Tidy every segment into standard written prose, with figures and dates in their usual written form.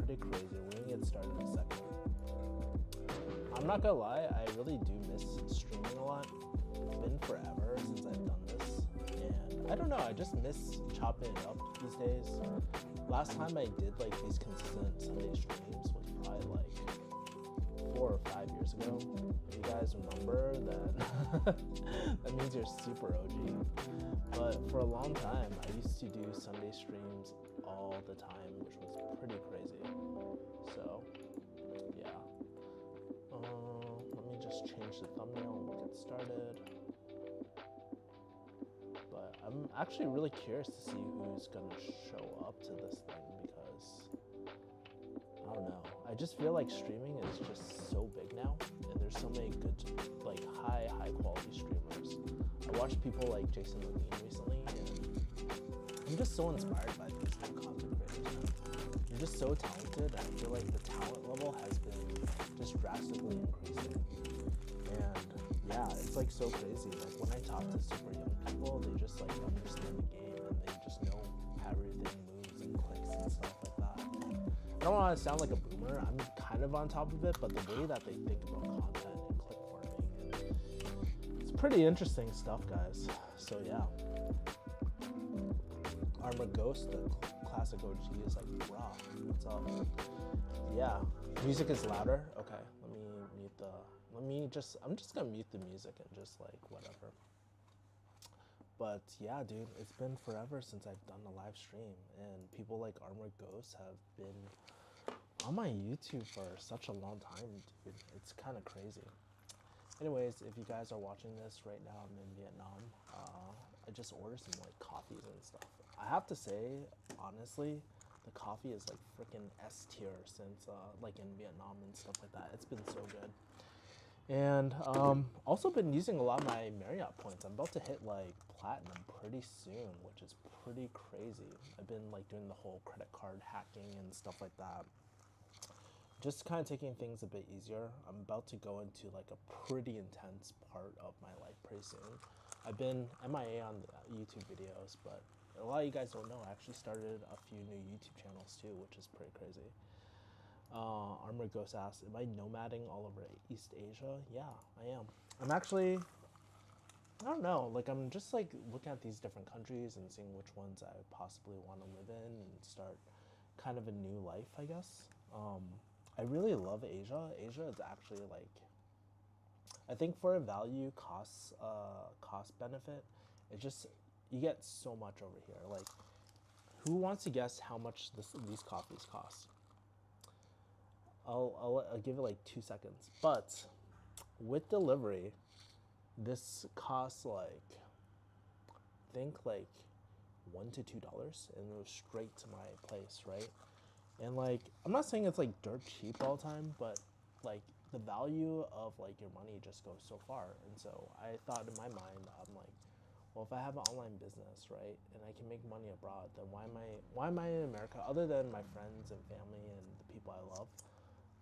pretty crazy. We're gonna get started in a second. I'm not gonna lie, I really do miss streaming a lot. It's been forever since I've done this, and I don't know, I just miss chopping it up these days. Last time I did like these consistent Sunday streams was probably like 4 or 5 years ago. If you guys remember, then that means you're super OG. But for a long time, I used to do Sunday streams all the time, which was pretty crazy. So, yeah. Let me just change the thumbnail and we'll get started. But I'm actually really curious to see who's gonna show up to this thing because I don't know. I just feel like streaming is just so big now, and there's so many good, like high quality streamers. I watched people like Jason Levine recently, and I'm just so inspired by these new content creators now. They're just so talented, and I feel like the talent level has been just drastically increasing. And yeah, it's like so crazy. Like when I talk to super young people, they just like understand the game and they just know how everything moves and clicks and stuff like that. I don't want to sound like a boomer. I'm kind of on top of it, but the way that they think about content and click farming, and it's pretty interesting stuff, guys. So yeah, Armor Ghost, the classic OG, is like, raw. What's up? Yeah, music is louder. Okay, let me mute the. I'm just gonna mute the music and just like whatever. But yeah, dude, it's been forever since I've done a live stream, and people like Armored Ghost have been on my YouTube for such a long time, dude. It's kind of crazy. Anyways, if you guys are watching this right now, I'm in Vietnam. I just ordered some like coffees and stuff. I have to say, honestly, the coffee is like freaking S tier since like in Vietnam and stuff like that. It's been so good. And also been using a lot of my Marriott points. I'm about to hit like platinum pretty soon, which is pretty crazy. I've been like doing the whole credit card hacking and stuff like that. Just kind of taking things a bit easier. I'm about to go into like a pretty intense part of my life pretty soon. I've been MIA on the YouTube videos, but a lot of you guys don't know, I actually started a few new YouTube channels too, which is pretty crazy. Armor Ghost asks, am I nomading all over East Asia? Yeah, I am. I'm actually, I don't know, like I'm just like looking at these different countries and seeing which ones I possibly want to live in and start kind of a new life, I guess. I really love Asia. Asia is actually like, I think for a value cost benefit, it just, you get so much over here. Like, who wants to guess how much these coffees cost? I'll give it like 2 seconds. But with delivery, this costs like, I think like $1 to $2, and it was straight to my place, right? And like, I'm not saying it's like dirt cheap all the time, but like the value of like your money just goes so far. And so I thought in my mind, I'm like, well, if I have an online business, right, and I can make money abroad, then why am I in America other than my friends and family and the people I love?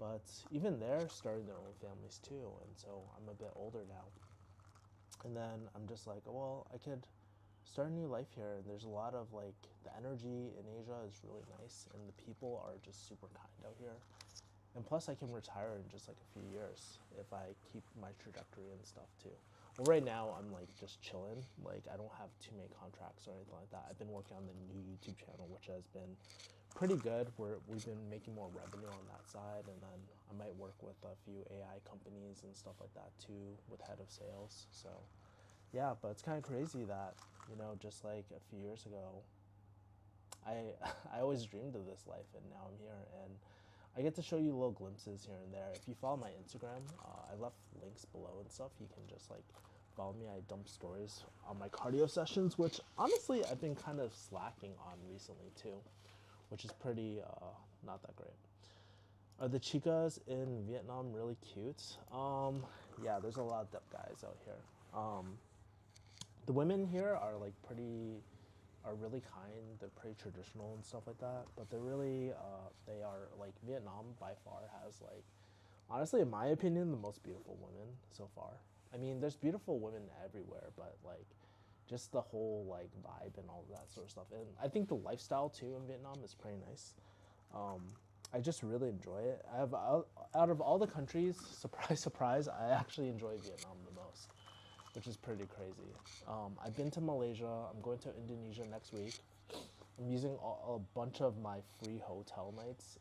But even they're starting their own families too, and so I'm a bit older now. And then I'm just like, well, I could start a new life here, and there's a lot of like, the energy in Asia is really nice, and the people are just super kind out here. And plus I can retire in just like a few years if I keep my trajectory and stuff too. Well, right now I'm like just chilling. Like I don't have too many contracts or anything like that. I've been working on the new YouTube channel, which has been pretty good. We've been making more revenue on that side, and then I might work with a few AI companies and stuff like that too with head of sales. So yeah, but it's kind of crazy that, you know, just like a few years ago, I I always dreamed of this life, and now I'm here, and I get to show you little glimpses here and there. If you follow my Instagram, I left links below and stuff. You can just like follow me. I dump stories on my cardio sessions, which honestly I've been kind of slacking on recently too, which is pretty not that great. Are the chicas in Vietnam really cute? Yeah, there's a lot of deaf guys out here. The women here are like are really kind. They're pretty traditional and stuff like that. But they're really, they are like, Vietnam by far has like, honestly, in my opinion, the most beautiful women so far. I mean, there's beautiful women everywhere, but like, just the whole like vibe and all of that sort of stuff. And I think the lifestyle too in Vietnam is pretty nice. I just really enjoy it. Out of all the countries, surprise, surprise, I actually enjoy Vietnam the most, which is pretty crazy. I've been to Malaysia. I'm going to Indonesia next week. I'm using a bunch of my free hotel nights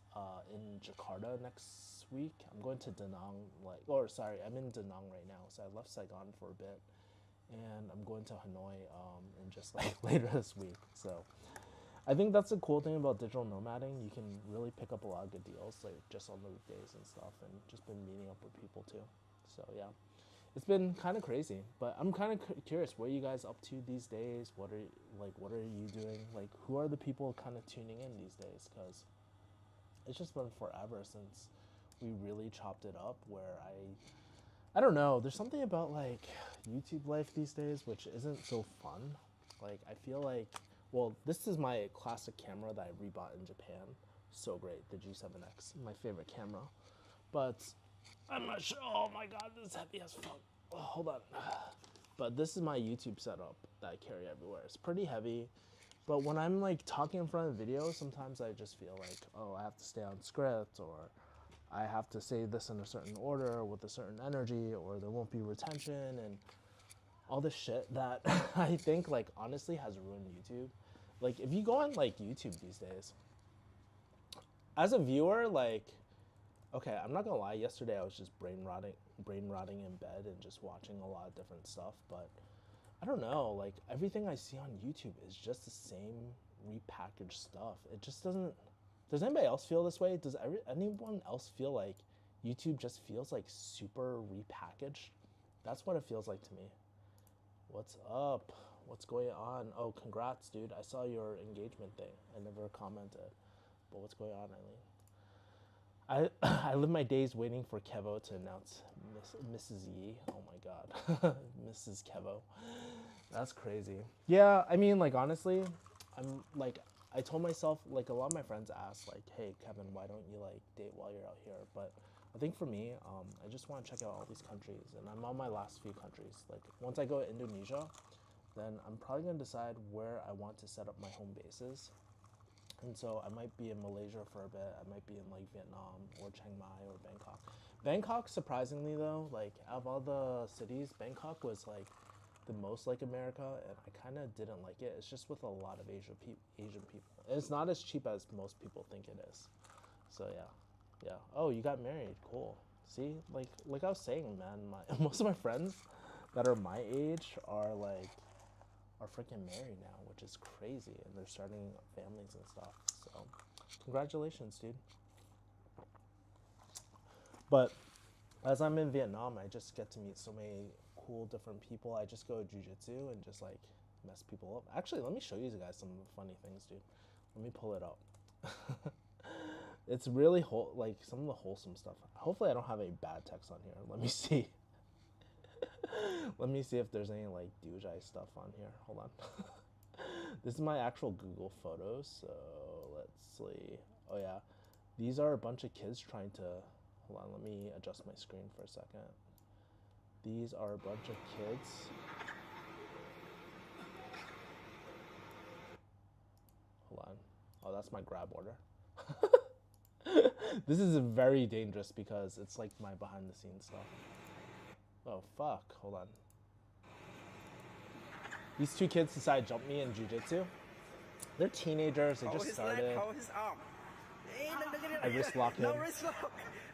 in Jakarta next week. I'm going to Da Nang, I'm in Da Nang right now. So I left Saigon for a bit, and I'm going to Hanoi in just like later this week. So I think that's the cool thing about digital nomading. You can really pick up a lot of good deals, like just on the weekdays and stuff, and just been meeting up with people too. So yeah, it's been kind of crazy. But I'm kind of curious, what are you guys up to these days? What are you doing? Like, who are the people kind of tuning in these days? Because it's just been forever since we really chopped it up. Where I don't know. There's something about like YouTube life these days which isn't so fun. Like I feel like, well, this is my classic camera that I rebought in Japan. So great, the G7X, my favorite camera. But I'm not sure. Oh my god, this is heavy as fuck. Oh, hold on. But this is my YouTube setup that I carry everywhere. It's pretty heavy. But when I'm like talking in front of videos, sometimes I just feel like, oh, I have to stay on script, or I have to say this in a certain order with a certain energy, or there won't be retention and all this shit that I think like honestly has ruined YouTube. Like if you go on like YouTube these days, as a viewer, like, okay, I'm not gonna lie, yesterday I was just brain rotting in bed and just watching a lot of different stuff, but I don't know, like everything I see on YouTube is just the same repackaged stuff. It just does anybody else feel this way? Does anyone else feel like YouTube just feels like super repackaged? That's what it feels like to me. What's up? What's going on? Oh, congrats, dude. I saw your engagement thing. I never commented. But what's going on, Eileen? I live my days waiting for Kevo to announce Mrs. Yi. Oh my god. Mrs. Kevo. That's crazy. Yeah, I mean, like, honestly, I'm like, I told myself, like, a lot of my friends asked, like, hey, Kevin, why don't you, like, date while you're out here? But I think for me, I just want to check out all these countries, and I'm on my last few countries. Like, once I go to Indonesia, then I'm probably going to decide where I want to set up my home bases. And so I might be in Malaysia for a bit. I might be in like Vietnam or Chiang Mai or Bangkok. Bangkok, surprisingly though, like out of all the cities, Bangkok was like the most like America, and I kind of didn't like it. It's just with a lot of Asian people. And it's not as cheap as most people think it is. So yeah. Oh, you got married. Cool. See, like I was saying, man, most of my friends that are my age are freaking married now, which is crazy, and they're starting families and stuff. So, congratulations, dude. But as I'm in Vietnam, I just get to meet so many cool different people. I just go to jujitsu and just like mess people up. Actually, let me show you guys some of the funny things, dude. Let me pull it up. It's really like some of the wholesome stuff. Hopefully, I don't have any bad text on here. Let me see. Let me see if there's any like douche stuff on here. Hold on. This is my actual Google photos. So let's see. Oh yeah, these are a bunch of kids trying to. Hold on. Let me adjust my screen for a second. These are a bunch of kids. Hold on. Oh, that's my grab order. This is very dangerous because it's like my behind the scenes stuff. Oh, fuck. Hold on. These two kids decided to jump me in jiu-jitsu. They're teenagers. They just started. I wrist lock him.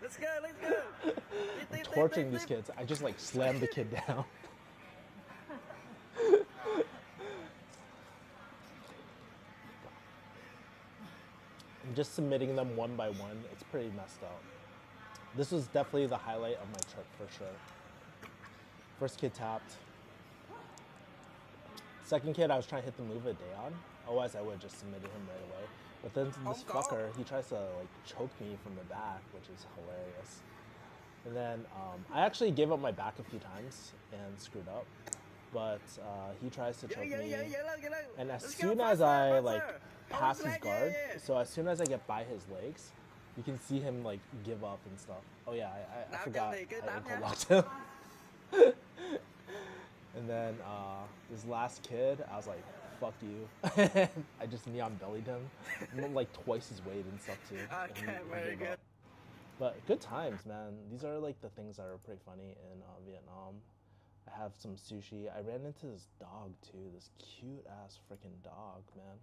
Let's go. I'm torching these kids. I just like slammed the kid down. I'm just submitting them one by one. It's pretty messed up. This was definitely the highlight of my trip for sure. First kid tapped. Second kid, I was trying to hit the move a day on. Otherwise, I would have just submitted him right away. But then this fucker, he tries to like choke me from the back, which is hilarious. And then I actually gave up my back a few times and screwed up. But he tries to choke me. And as soon as I like pass his guard, so as soon as I get by his legs, you can see him like give up and stuff. Oh yeah, I forgot I ankle locked him. And then this last kid, I was like, fuck you. I just neon bellied him. I'm like twice his weight and stuff too. Okay, very good. But good times, man. These are like the things that are pretty funny in Vietnam. I have some sushi. I ran into this dog too. This cute ass freaking dog, man.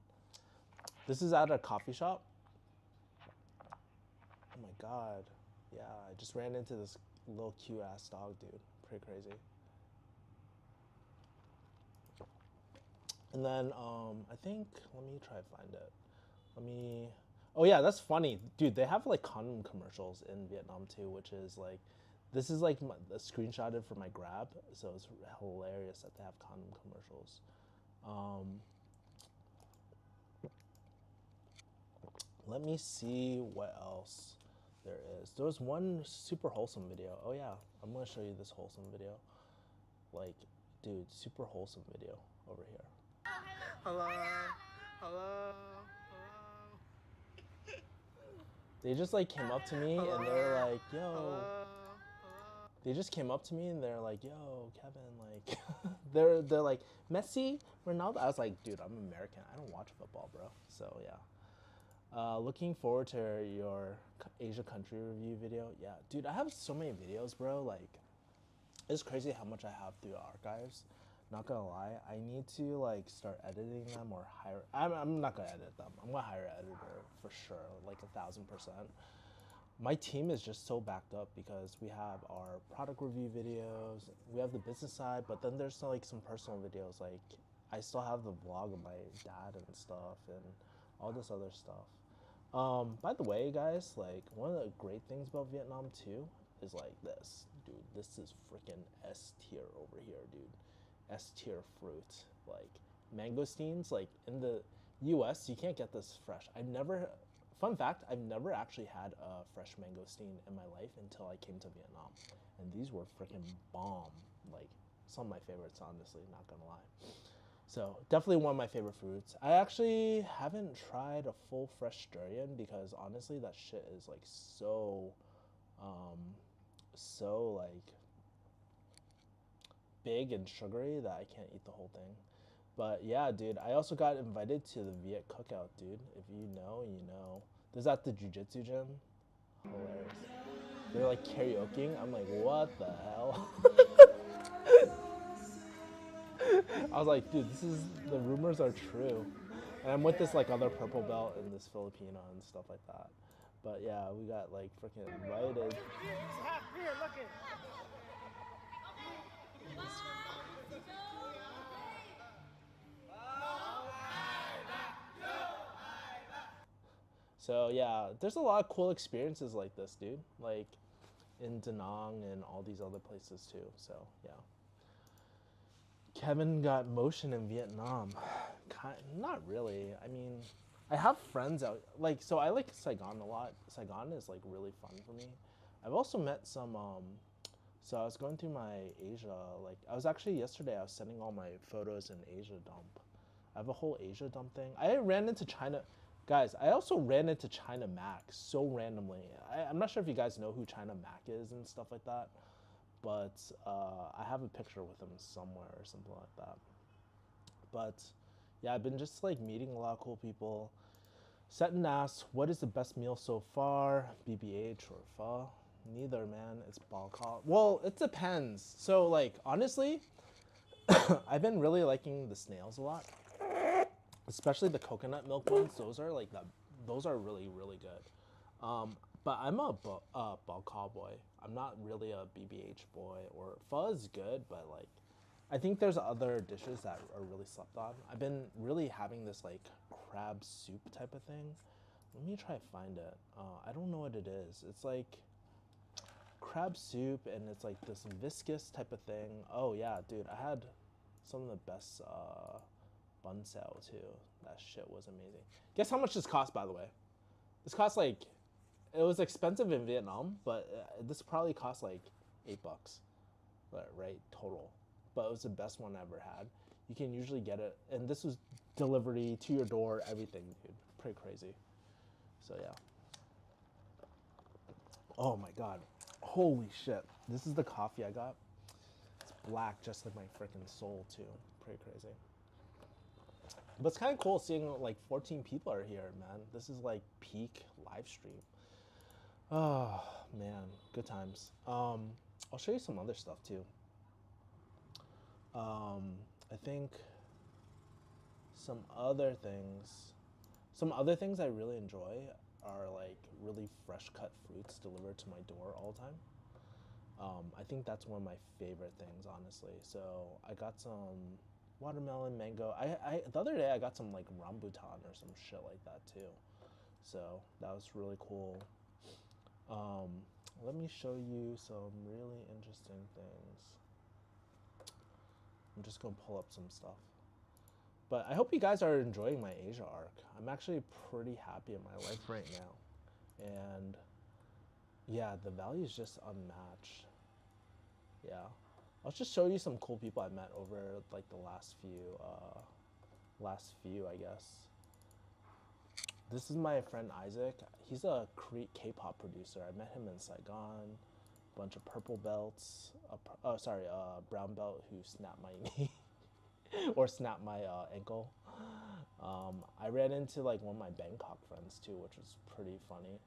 This is at a coffee shop. Oh my god. Yeah, I just ran into this little cute ass dog, dude. Pretty crazy. And then I think, let me try to find it. Let me, oh yeah, that's funny. Dude, they have like condom commercials in Vietnam too, which is like, this is like a screenshotted for my Grab, so it's hilarious that they have condom commercials. Let me see what else there is. There was one super wholesome video. Oh yeah, I'm gonna show you this wholesome video. Like, dude, super wholesome video over here. Hello. Hello. They just like came up to me and they're like, yo. Hello. They just came up to me and they're like, yo, Kevin, like, they're like, Messi, Ronaldo. I was like, dude, I'm American. I don't watch football, bro. So yeah. Looking forward to your Asia country review video. Yeah, dude, I have so many videos, bro. Like, it's crazy how much I have through archives. Not gonna lie, I need to like start editing them or hire. I'm not gonna edit them. I'm gonna hire an editor for sure, like 1000%. My team is just so backed up because we have our product review videos, we have the business side, but then there's like some personal videos. Like I still have the vlog of my dad and stuff and all this other stuff. By the way, guys, like one of the great things about Vietnam too is like this, dude. This is freaking S tier over here, dude. S tier fruit, like mangosteens. Like in the U.S., you can't get this fresh. Fun fact, I've never actually had a fresh mangosteen in my life until I came to Vietnam, and these were freaking bomb. Like some of my favorites, honestly. Not gonna lie. So definitely one of my favorite fruits. I actually haven't tried a full fresh durian because honestly, that shit is like so like big and sugary that I can't eat the whole thing. But yeah, dude, I also got invited to the Viet cookout, dude. If you know, you know. There's at the jiu-jitsu gym. Hilarious. They're like karaokeing. I'm like, what the hell? I was like, dude, the rumors are true. And I'm with this like other purple belt and this Filipino and stuff like that. But yeah, we got like freaking invited. So yeah, there's a lot of cool experiences like this, dude. Like in Da Nang and all these other places too. So yeah. Kevin got motion in Vietnam. Not really. I mean, I have friends out. Like, so I like Saigon a lot. Saigon is like really fun for me. I've also met some. So I was going through my Asia. Like, I was actually yesterday. I was sending all my photos in Asia dump. I have a whole Asia dump thing. I ran into China. Guys, I also ran into China Mac so randomly. I'm not sure if you guys know who China Mac is and stuff like that, but I have a picture with him somewhere or something like that. But yeah, I've been just like meeting a lot of cool people. Seton asks, what is the best meal so far? BBH or pho? Neither, man. It's bal khao. Well, it depends. So like, honestly, I've been really liking the snails a lot. Especially the coconut milk ones. Those are like those are really, really good. But I'm a bal khao boy. I'm not really a BBH boy. Or pho is good, but like, I think there's other dishes that are really slept on. I've been really having this like crab soup type of thing. Let me try to find it. I don't know what it is. It's like crab soup and it's like this viscous type of thing. Oh yeah, dude, I had some of the best bun sao too. That shit was amazing. Guess how much this cost, by the way? This cost like, it was expensive in Vietnam, but this probably cost like $8, right, total. But it was the best one I ever had. You can usually get it, and this was delivery to your door, everything, dude. Pretty crazy. So yeah. Oh my god. Holy shit. This is the coffee I got. It's black, just like my freaking soul too. Pretty crazy. But it's kind of cool seeing like 14 people are here, man. This is like peak live stream. Oh man, good times. I'll show you some other stuff too. I think some other things, some other things I really enjoy are like really fresh cut fruits delivered to my door all the time. I think that's one of my favorite things, honestly. So I got some watermelon, mango. The other day I got some like rambutan or some shit like that too. So that was really cool. Um, Let me show you some really interesting things. I'm just gonna pull up some stuff. But I hope you guys are enjoying my Asia arc. I'm actually pretty happy in my life right now. And yeah, the value is just unmatched. Yeah. I'll just show you some cool people I met over like the last few, I guess. This is my friend Isaac. He's a K-pop producer. I met him in Saigon. A bunch of purple belts. Brown belt who snapped my knee or snapped my ankle. I ran into like one of my Bangkok friends too, which was pretty funny.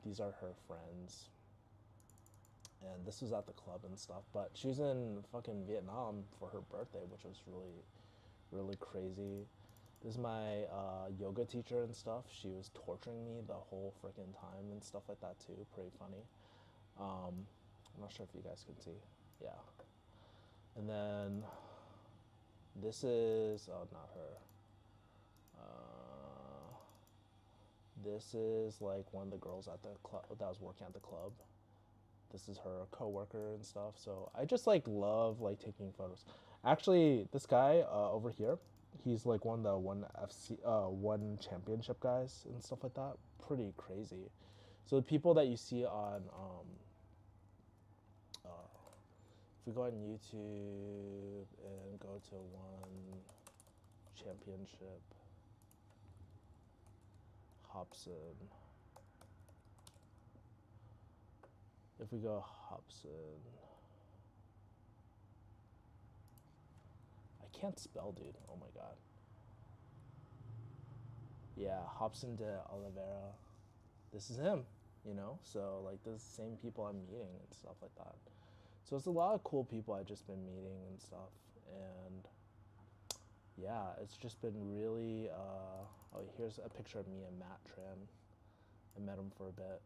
These are her friends. And this was at the club and stuff. But she was in fucking Vietnam for her birthday, which was really, really crazy. This is my yoga teacher and stuff. She was torturing me the whole freaking time and stuff like that too. Pretty funny. I'm not sure if you guys can see. Yeah. And then this is, oh, not her. This is like one of the girls at the club that was working at the club. This is her coworker and stuff. So I just like love like taking photos. Actually, this guy over here, he's like one of the one championship guys and stuff like that. Pretty crazy. So the people that you see on if we go on YouTube and go to one championship, Hobson. If we go Hobson, I can't spell, dude. Oh my god. Yeah, Hobson de Oliveira. This is him, you know? So, like, this is the same people I'm meeting and stuff like that. So, it's a lot of cool people I've just been meeting and stuff. And, yeah, it's just been really, oh, here's a picture of me and Matt Tran. I met him for a bit.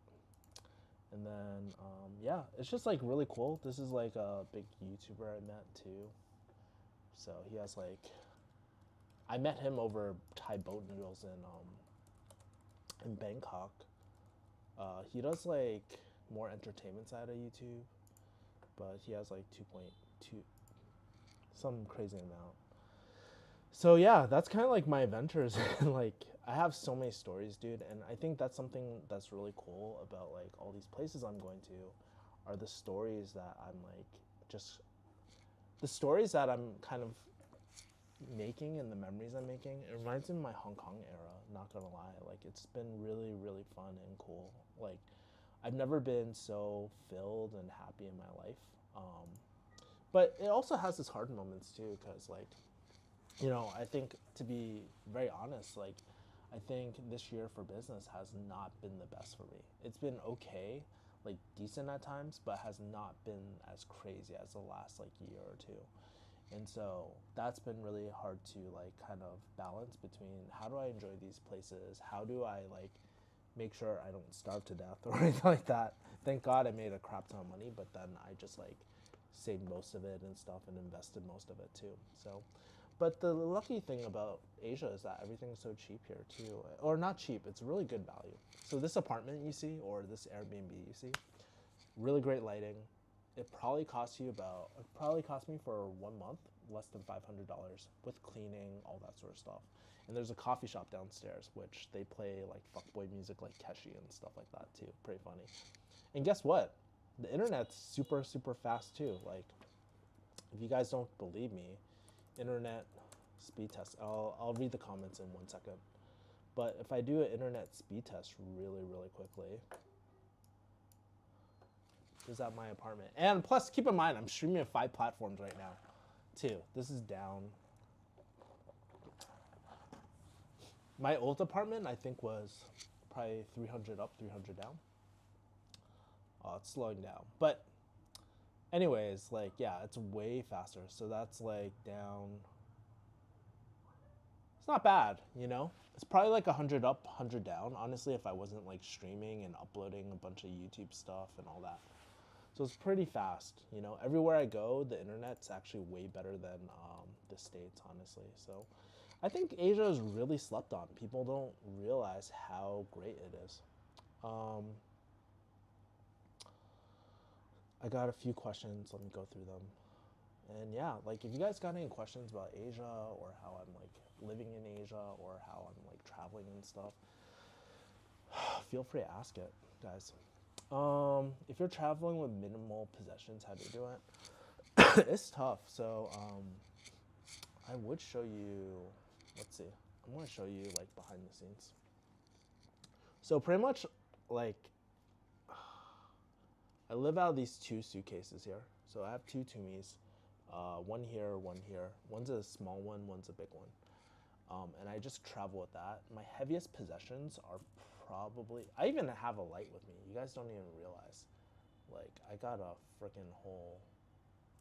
And then, yeah, it's just like really cool. This is like a big YouTuber I met too. So he has like, I met him over Thai boat noodles in Bangkok. He does like more entertainment side of YouTube, but he has like 2.2, some crazy amount. So yeah, that's kind of like my adventures. Like I have so many stories, dude, and I think that's something that's really cool about like all these places I'm going to, are the stories that I'm like just the stories that I'm kind of making and the memories I'm making. It reminds me of my Hong Kong era. Not gonna lie, like it's been really really fun and cool. Like I've never been so filled and happy in my life. But it also has its hard moments too, because like, you know, I think to be very honest, like I think this year for business has not been the best for me. It's been okay, like decent at times, but has not been as crazy as the last like year or two. And so that's been really hard to like kind of balance between how do I enjoy these places? How do I like make sure I don't starve to death or anything like that? Thank God I made a crap ton of money, but then I just like saved most of it and stuff and invested most of it too. So, but the lucky thing about Asia is that everything's so cheap here too. Or not cheap, it's really good value. So this apartment you see, or this Airbnb you see, really great lighting. It probably cost me for 1 month less than $500 with cleaning, all that sort of stuff. And there's a coffee shop downstairs, which they play like fuckboy music like Keshi and stuff like that too. Pretty funny. And guess what? The internet's super, super fast too. Like, if you guys don't believe me, internet speed test. I'll read the comments in 1 second. But if I do an internet speed test really, really quickly, this is at my apartment. And plus, keep in mind, I'm streaming on 5 platforms right now, too. This is down. My old apartment, I think, was probably 300 up, 300 down. Oh, it's slowing down. But anyways, like, yeah, it's way faster. So that's like down. It's not bad, you know? It's probably like 100 up, 100 down, honestly, if I wasn't like streaming and uploading a bunch of YouTube stuff and all that. So it's pretty fast, you know? Everywhere I go, the internet's actually way better than the States, honestly. So I think Asia is really slept on. People don't realize how great it is. Um, I got a few questions. Let me go through them. And yeah, like if you guys got any questions about Asia or how I'm like living in Asia or how I'm like traveling and stuff, feel free to ask it, guys. If you're traveling with minimal possessions, how do you do it? It's tough. So I would show you. Let's see. I'm gonna show you like behind the scenes. So pretty much like I live out of these two suitcases here. So I have two Tumis, one here, one here. One's a small one, one's a big one. And I just travel with that. My heaviest possessions are probably, I even have a light with me. You guys don't even realize. Like, I got a freaking whole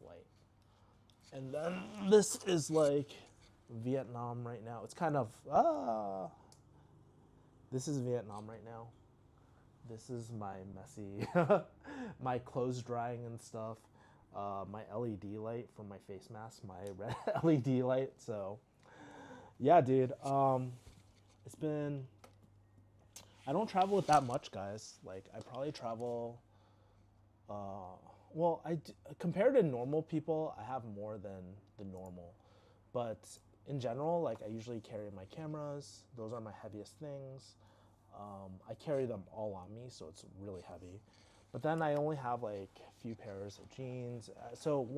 light. And then this is like Vietnam right now. It's kind of, this is Vietnam right now. This is my messy, my clothes drying and stuff. My LED light from my face mask, my red LED light. So, yeah, dude. It's been. I don't travel with that much, guys. Like, I probably travel. Well, compared to normal people, I have more than the normal. But in general, like, I usually carry my cameras. Those are my heaviest things. I carry them all on me, so it's really heavy. But then I only have like a few pairs of jeans. So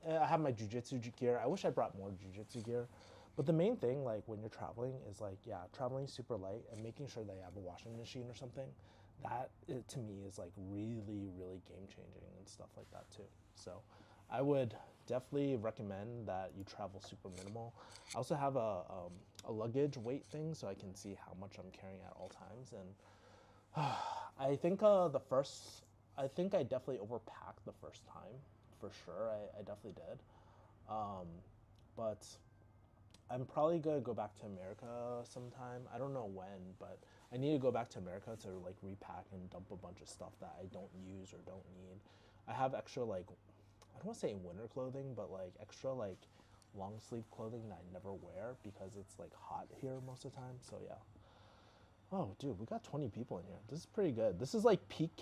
I have my jujitsu gear. I wish I brought more jujitsu gear. But the main thing, like when you're traveling, is like, yeah, traveling super light and making sure that you have a washing machine or something. That to me is like really, really game changing and stuff like that too. So I would definitely recommend that you travel super minimal. I also have a luggage weight thing so I can see how much I'm carrying at all times. And I think I think I definitely overpacked the first time, for sure. I definitely did. But I'm probably gonna go back to America sometime. I don't know when, but I need to go back to America to like repack and dump a bunch of stuff that I don't use or don't need. I have extra like, I don't want to say winter clothing, but like extra like long sleeve clothing that I never wear because it's like hot here most of the time. So yeah. Oh, dude, we got 20 people in here. This is pretty good. This is like peak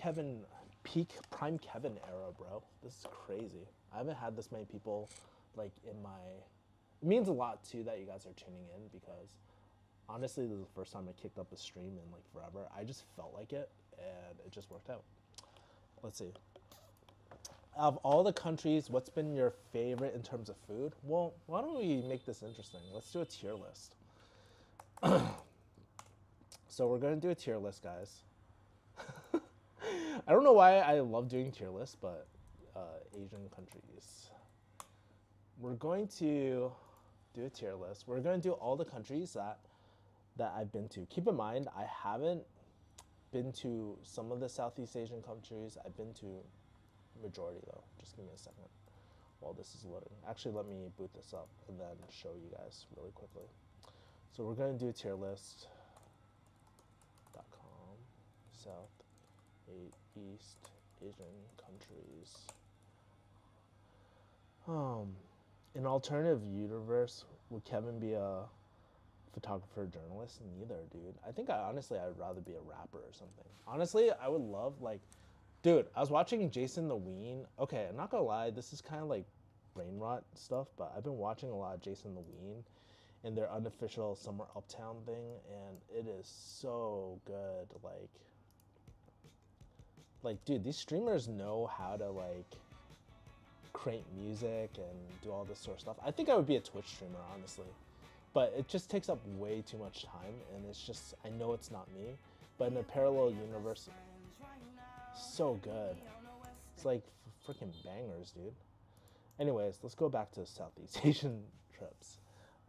prime Kevin era, bro. This is crazy. I haven't had this many people like in my. It means a lot too that you guys are tuning in because honestly, this is the first time I kicked up a stream in like forever. I just felt like it and it just worked out. Let's see. Of all the countries, what's been your favorite in terms of food? Well, why don't we make this interesting? Let's do a tier list. So we're going to do a tier list, guys. I don't know why I love doing tier lists, but Asian countries. We're going to do a tier list. We're going to do all the countries that I've been to. Keep in mind, I haven't been to some of the Southeast Asian countries. I've been to majority though. Just give me a second while this is loading. Actually, let me boot this up and then show you guys really quickly. So we're going to do a tier list. .com, South East Asian countries. In alternative universe, would Kevin be a photographer, journalist? Neither, dude. I think honestly I'd rather be a rapper or something. Honestly, I would love like, dude, I was watching Jason the Ween. Okay, I'm not gonna lie, this is kind of like brain rot stuff, but I've been watching a lot of Jason the Ween and their unofficial Summer Uptown thing, and it is so good. Like, dude, these streamers know how to like create music and do all this sort of stuff. I think I would be a Twitch streamer, honestly, but it just takes up way too much time, and it's just, I know it's not me, but in a parallel universe, so good. It's like freaking bangers, dude. Anyways, let's go back to Southeast Asian trips.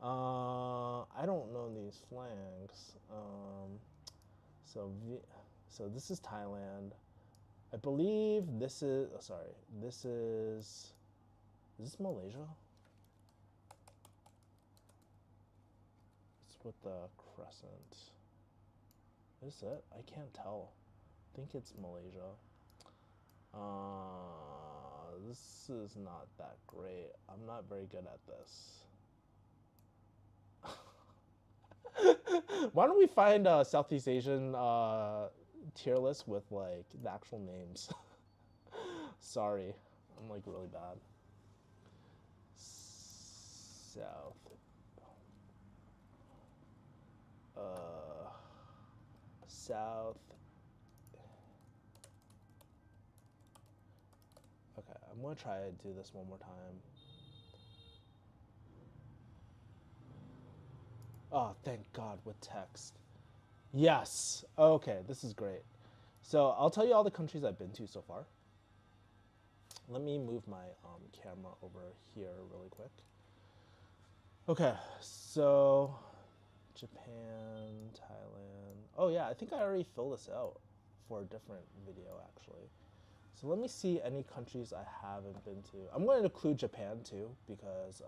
I don't know these flags. So so this is Thailand. I believe this is. Oh, sorry, this is. Is this Malaysia? It's with the crescent. Is it? I can't tell. I think it's Malaysia. This is not that great. I'm not very good at this. Why don't we find a Southeast Asian tier list with like the actual names? Sorry, I'm like really bad. South. South. Okay, I'm gonna try to do this one more time. Oh, thank God with text. Yes. Okay, this is great. So I'll tell you all the countries I've been to so far. Let me move my camera over here really quick. Okay, so Japan, Thailand. Oh yeah, I think I already filled this out for a different video actually. So let me see any countries I haven't been to. I'm going to include Japan too because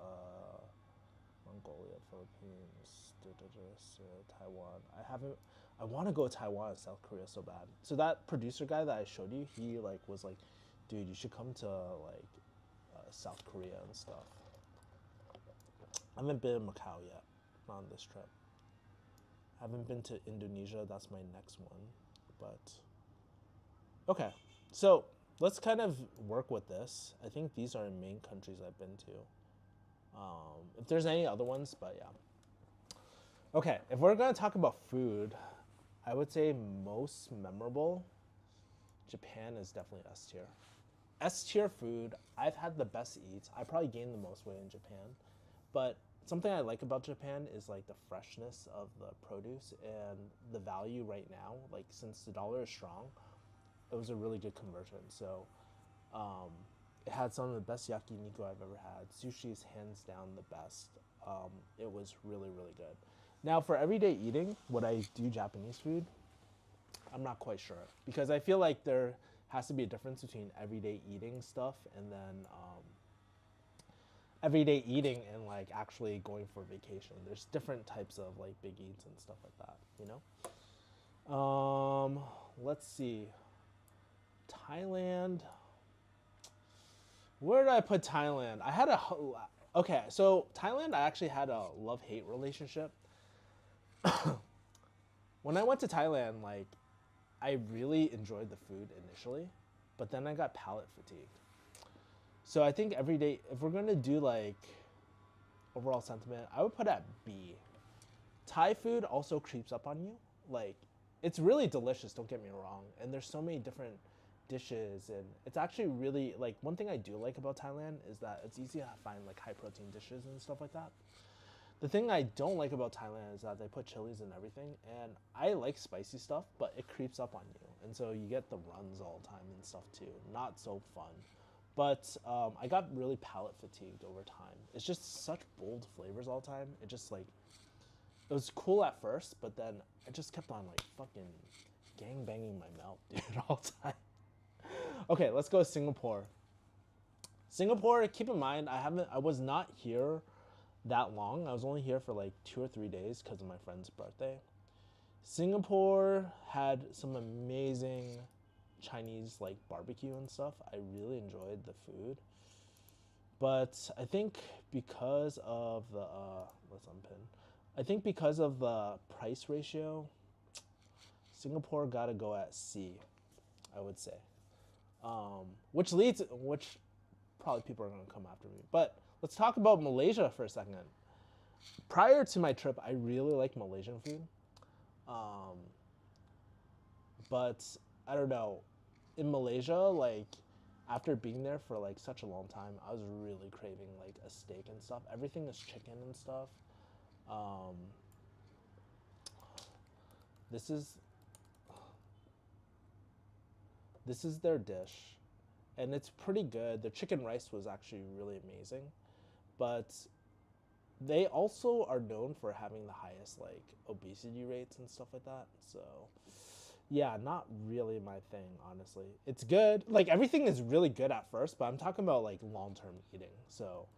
Mongolia, Philippines, Taiwan. I haven't. I want to go to Taiwan and South Korea so bad. So that producer guy that I showed you, he like was like, dude, you should come to like South Korea and stuff. I haven't been to Macau yet, not on this trip. I haven't been to Indonesia. That's my next one, but okay. So let's kind of work with this. I think these are the main countries I've been to. If there's any other ones, but yeah. Okay, if we're gonna talk about food, I would say most memorable, Japan is definitely S tier. S tier food, I've had the best eats. I probably gained the most weight in Japan. But something I like about Japan is like the freshness of the produce and the value right now. Like since the dollar is strong, it was a really good conversion. So it had some of the best yakiniku I've ever had. Sushi is hands down the best. It was really, really good. Now, for everyday eating, would I do Japanese food? I'm not quite sure because I feel like there has to be a difference between everyday eating stuff and then everyday eating and like actually going for vacation. There's different types of like big eats and stuff like that, you know? Let's see. Thailand. Where did I put Thailand? I had a okay, so Thailand I actually had a love-hate relationship. When I went to Thailand, like I really enjoyed the food initially, but then I got palate fatigue. So I think every day, if we're gonna do like overall sentiment, I would put at B. Thai food also creeps up on you. Like, it's really delicious, don't get me wrong. And there's so many different dishes, and it's actually really, like, one thing I do like about Thailand is that it's easy to find like high protein dishes and stuff like that. The thing I don't like about Thailand is that they put chilies in everything, and I like spicy stuff, but it creeps up on you. And so you get the runs all the time and stuff too. Not so fun. But I got really palate fatigued over time. It's just such bold flavors all the time. It just like, it was cool at first, but then I just kept on like fucking gang banging my mouth, dude, all the time. Okay, let's go to Singapore. Singapore, keep in mind, I was not here that long. I was only here for like 2 or 3 days because of my friend's birthday. Singapore had some amazing Chinese like barbecue and stuff. I really enjoyed the food, but I think because of the let's unpin. I think because of the price ratio, Singapore gotta go at C. I would say, which probably people are gonna come after me. But let's talk about Malaysia for a second. Prior to my trip, I really like Malaysian food, but I don't know. In Malaysia, like after being there for like such a long time, I was really craving like a steak and stuff. Everything is chicken and stuff. Um, this is their dish, and it's pretty good. The chicken rice was actually really amazing, but they also are known for having the highest like obesity rates and stuff like that. So yeah, not really my thing, honestly. It's good. Like everything is really good at first, but I'm talking about like long-term eating. So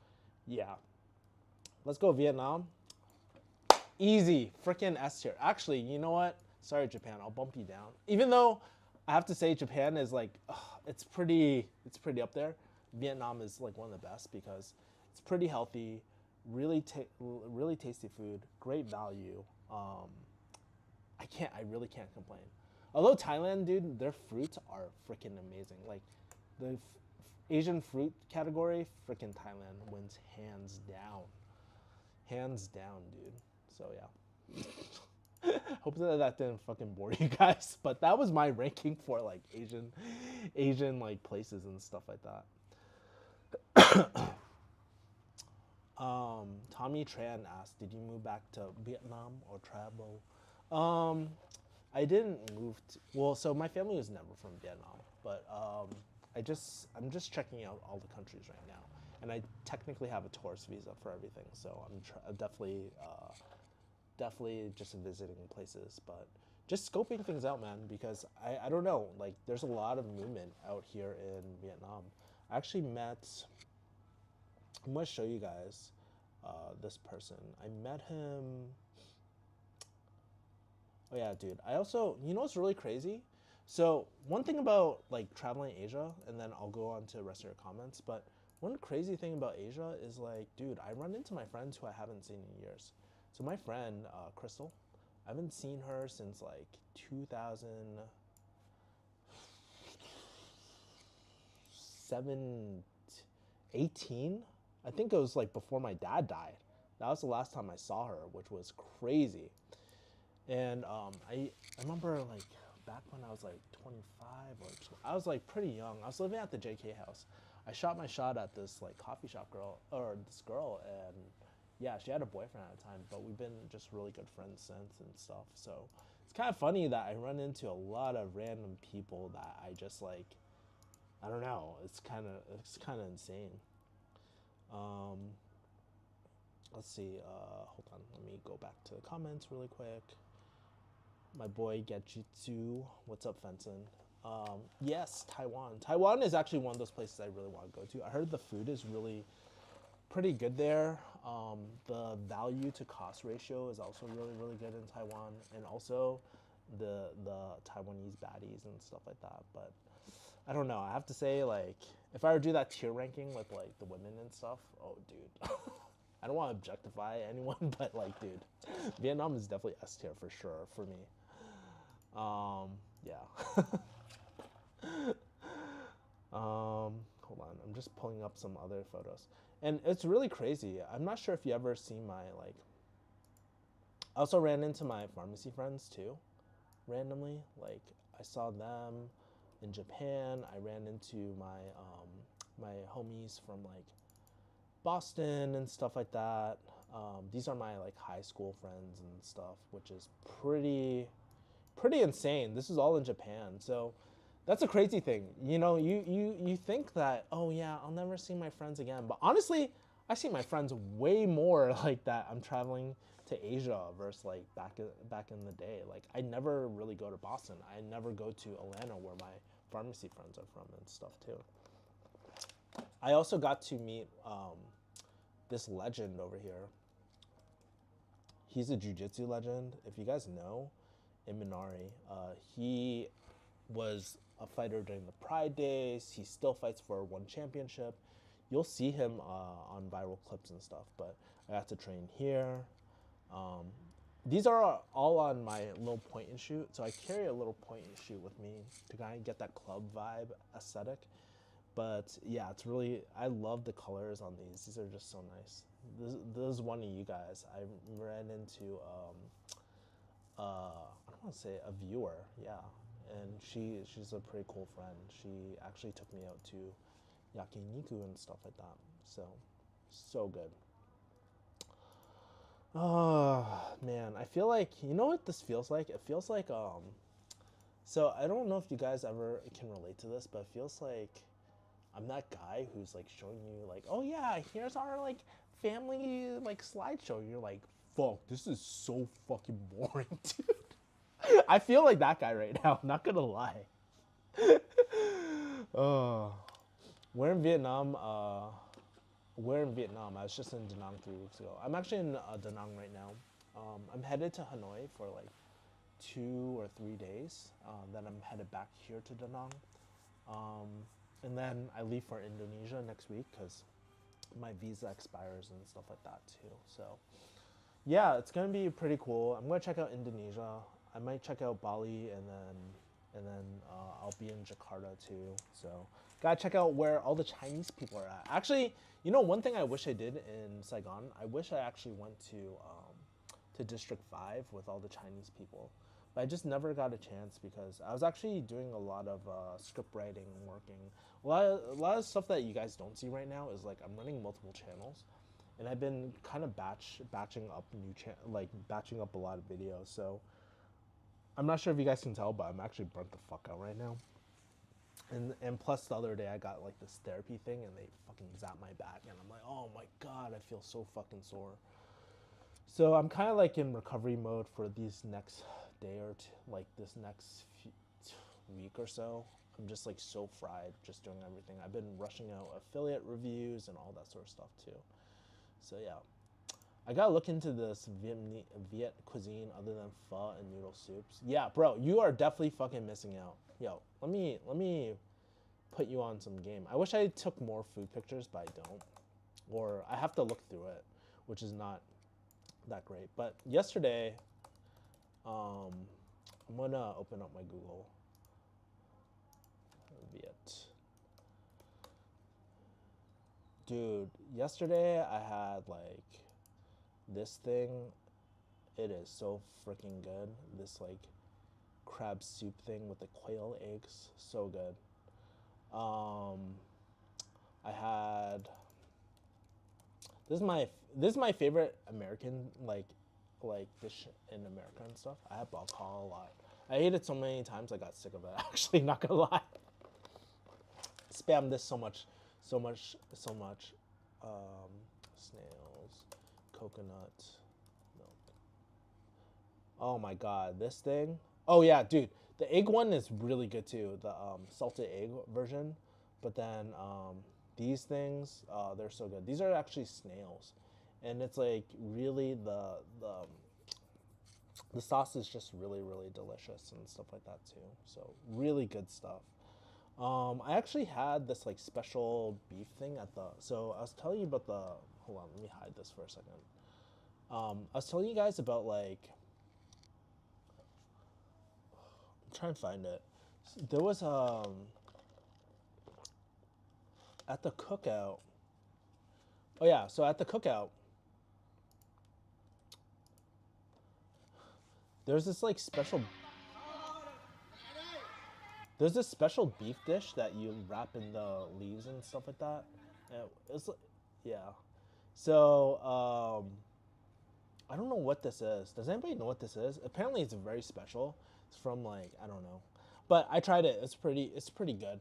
yeah. Let's go Vietnam. Easy. Freaking S tier. Actually, you know what? Sorry, Japan. I'll bump you down. Even though I have to say Japan is like it's pretty up there. Vietnam is like one of the best because it's pretty healthy, really tasty food, great value. I really can't complain. Although Thailand, dude, their fruits are freaking amazing. Like the Asian fruit category, freaking Thailand wins hands down, dude. So yeah. Hope that didn't fucking bore you guys, but that was my ranking for like Asian like places and stuff like that. Tommy Tran asked, "Did you move back to Vietnam or travel?" Um, I didn't move. Well, so my family was never from Vietnam, but I'm just checking out all the countries right now, and I technically have a tourist visa for everything, so I'm definitely just visiting places, but just scoping things out, man, because I don't know, like there's a lot of movement out here in Vietnam. I actually met. I'm gonna show you guys this person. I met him. Oh yeah, dude. I also, you know what's really crazy? So one thing about like traveling Asia, and then I'll go on to the rest of your comments. But one crazy thing about Asia is like, dude, I run into my friends who I haven't seen in years. So my friend Crystal, I haven't seen her since like 2018. I think it was like before my dad died. That was the last time I saw her, which was crazy. And I remember like back when I was like 25 or I was like pretty young. I was living at the JK house. I shot my shot at this like coffee shop girl or this girl, and yeah, she had a boyfriend at the time, but we've been just really good friends since and stuff. So it's kind of funny that I run into a lot of random people that I just like. I don't know. It's kind of insane. Um, let's see. Hold on. Let me go back to the comments really quick. My boy Getjitsu. What's up, Fenton? Yes, Taiwan. Taiwan is actually one of those places I really want to go to. I heard the food is really pretty good there. The value to cost ratio is also really good in Taiwan, and also the Taiwanese baddies and stuff like that. But I don't know. I have to say, like, if I were to do that tier ranking with like the women and stuff, oh, dude. I don't want to objectify anyone, but like, dude, Vietnam is definitely S tier for sure for me. Yeah. Hold on, I'm just pulling up some other photos, and it's really crazy. I'm not sure if you ever seen my like. I also ran into my pharmacy friends too, randomly. Like I saw them in Japan. I ran into my homies from like Boston and stuff like that. These are my like high school friends and stuff, which is pretty insane. This is all in Japan. So that's a crazy thing. You know, you think that, oh yeah, I'll never see my friends again. But honestly, I see my friends way more like that. I'm traveling to Asia versus like back in the day. Like I never really go to Boston. I never go to Atlanta where my pharmacy friends are from and stuff too. I also got to meet this legend over here. He's a jiu-jitsu legend. If you guys know, Imanari, he was a fighter during the Pride Days. He still fights for one championship. You'll see him on viral clips and stuff, but I got to train here. Um, these are all on my little point and shoot, so I carry a little point and shoot with me to kind of get that club vibe aesthetic. But yeah, it's really, I love the colors on these. These are just so nice. This is one of you guys. I ran into, I don't want to say a viewer, yeah. And she's a pretty cool friend. She actually took me out to yakiniku and stuff like that. So good. Oh man, I feel like, you know what this feels like? It feels like so I don't know if you guys ever can relate to this, but it feels like I'm that guy who's like showing you like, oh yeah, here's our like family like slideshow. You're like, fuck, this is so fucking boring, dude. I feel like that guy right now. Not gonna lie. Oh, we're in Vietnam. We're in Vietnam. I was just in Da Nang 3 weeks ago. I'm actually in Da Nang right now. I'm headed to Hanoi for like 2 or 3 days. Then I'm headed back here to Da Nang. And then I leave for Indonesia next week because my visa expires and stuff like that too. So yeah, it's gonna be pretty cool. I'm gonna check out Indonesia. I might check out Bali and then I'll be in Jakarta too. So gotta check out where all the Chinese people are at. Actually, you know, one thing I wish I did in Saigon, I wish I actually went to District 5 with all the Chinese people. But I just never got a chance because I was actually doing a lot of script writing and working. A lot of stuff that you guys don't see right now is like I'm running multiple channels, and I've been kind of batching up batching up a lot of videos. So I'm not sure if you guys can tell, but I'm actually burnt the fuck out right now. And plus the other day I got like this therapy thing and they fucking zapped my back and I'm like, oh my god, I feel so fucking sore. So I'm kind of like in recovery mode for these next day or two, like this next week or so. I'm just like so fried just doing everything. I've been rushing out affiliate reviews and all that sort of stuff too. So yeah, I gotta look into this Viet cuisine other than pho and noodle soups. Yeah, bro, you are definitely fucking missing out. Yo, let me put you on some game. I wish I took more food pictures, but I don't. Or I have to look through it, which is not that great. But yesterday, I'm gonna open up my Google. Viet. Dude, yesterday I had like this thing. It is so freaking good. This like crab soup thing with the quail eggs, so good. I had this is my favorite American like dish in America and stuff. I had bok choy a lot. I ate it so many times I got sick of it. Actually, not gonna lie. Spam this so much. Snails, coconut, milk. Oh my god, this thing. Oh yeah, dude, the egg one is really good too. The salted egg version, but then these things, they're so good. These are actually snails, and it's like really the sauce is just really delicious and stuff like that too. So really good stuff. I actually had this like special beef thing at the. So I was telling you about the. Hold on, let me hide this for a second. I was telling you guys about like. I'm trying to find it. There was at the cookout. Oh yeah, so at the cookout, there's this like special. There's this special beef dish that you wrap in the leaves and stuff like that. And it's yeah. So I don't know what this is. Does anybody know what this is? Apparently, it's very special. It's from like I don't know, but I tried it. It's pretty good.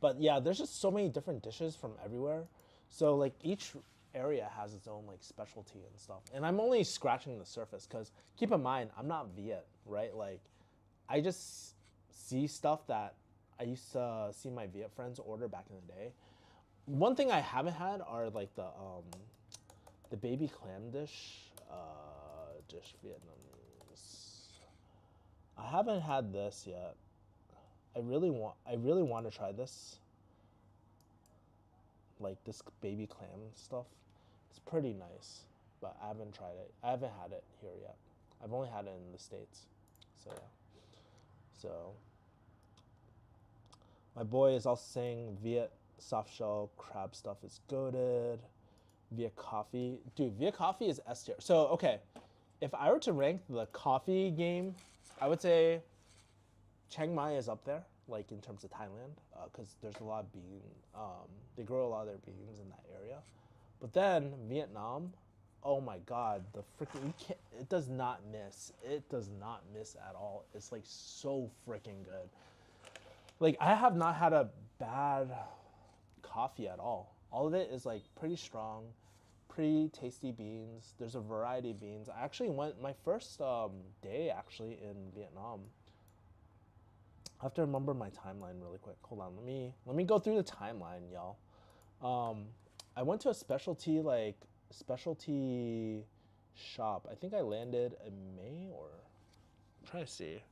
But yeah, there's just so many different dishes from everywhere. So like each area has its own like specialty and stuff. And I'm only scratching the surface because keep in mind I'm not Viet, right? Like I just see stuff that I used to see my Viet friends order back in the day. One thing I haven't had are like the baby clam dish Vietnamese. I haven't had this yet. I really want to try this. Like this baby clam stuff. It's pretty nice, but I haven't tried it. I haven't had it here yet. I've only had it in the States. So yeah. So my boy is also saying Viet soft shell crab stuff is goated. Viet coffee. Dude, Viet coffee is S tier. So okay, if I were to rank the coffee game, I would say Chiang Mai is up there, like in terms of Thailand, because there's a lot of bean. They grow a lot of their beans in that area. But then Vietnam, oh my God, the freaking it does not miss. It does not miss at all. It's like so freaking good. Like I have not had a bad coffee at all. All of it is like pretty strong, pretty tasty beans. There's a variety of beans. I actually went my first day actually in Vietnam. I have to remember my timeline really quick. Hold on, let me go through the timeline, y'all. Um, I went to a specialty shop. I think I landed in May or I'm trying to see.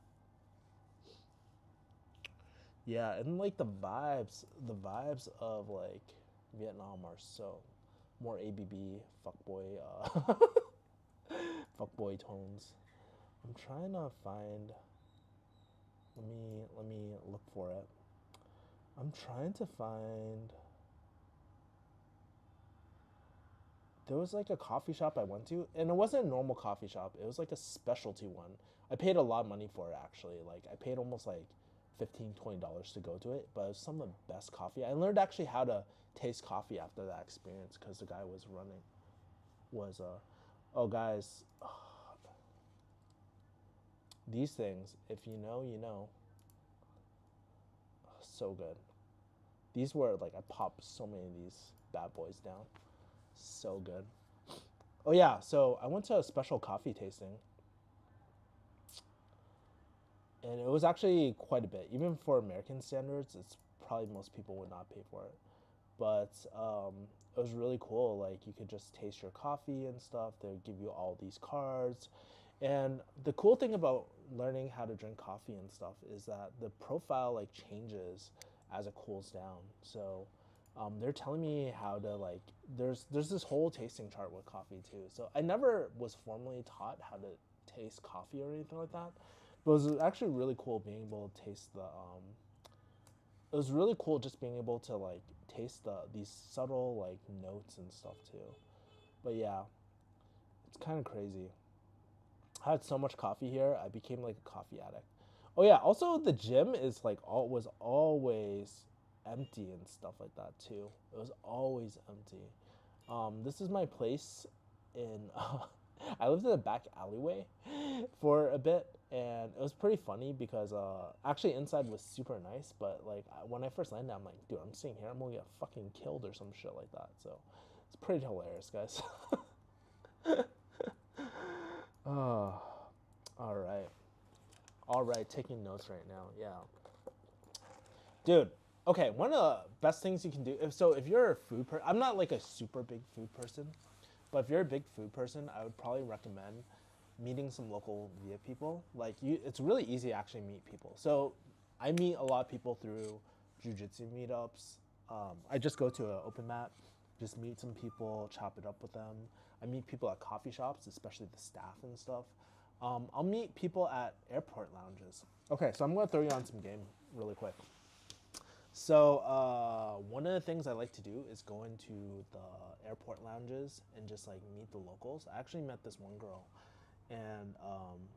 Yeah, and like the vibes of like Vietnam are so more ABB fuckboy fuckboy tones. I'm trying to find. Let me look for it. I'm trying to find. There was like a coffee shop I went to, and it wasn't a normal coffee shop. It was like a specialty one. I paid a lot of money for it actually. Like I paid almost like $15-20 to go to it, but it was some of the best coffee. I learned actually how to taste coffee after that experience because the guy was running was oh guys, these things, if you know, you know. So good. These were like I popped so many of these bad boys down. So good. Oh yeah, so I went to a special coffee tasting, and it was actually quite a bit. Even for American standards, it's probably most people would not pay for it. But it was really cool. Like you could just taste your coffee and stuff. They would give you all these cards, and the cool thing about learning how to drink coffee and stuff is that the profile like changes as it cools down. So they're telling me how to like there's this whole tasting chart with coffee too. So I never was formally taught how to taste coffee or anything like that, but it was actually really cool being able to taste the. It was really cool just being able to like taste these subtle like notes and stuff too. But yeah, it's kind of crazy. I had so much coffee here, I became like a coffee addict. Oh yeah, also the gym is like all was always empty and stuff like that too. It was always empty. This is my place in. I lived in the back alleyway for a bit, and it was pretty funny because actually inside was super nice, but like when I first landed, I'm like, dude, I'm staying here. I'm gonna get fucking killed or some shit like that. So it's pretty hilarious, guys. Oh, all right, all right. Taking notes right now. Yeah, dude. Okay, one of the best things you can do. If you're a food person, I'm not like a super big food person, but if you're a big food person, I would probably recommend meeting some local Viet people. Like it's really easy to actually meet people. So I meet a lot of people through jujitsu meetups. I just go to an open mat, just meet some people, chop it up with them. I meet people at coffee shops, especially the staff and stuff. I'll meet people at airport lounges. Okay, so I'm gonna throw you on some game really quick. So one of the things I like to do is go into the airport lounges and just like meet the locals. I actually met this one girl, and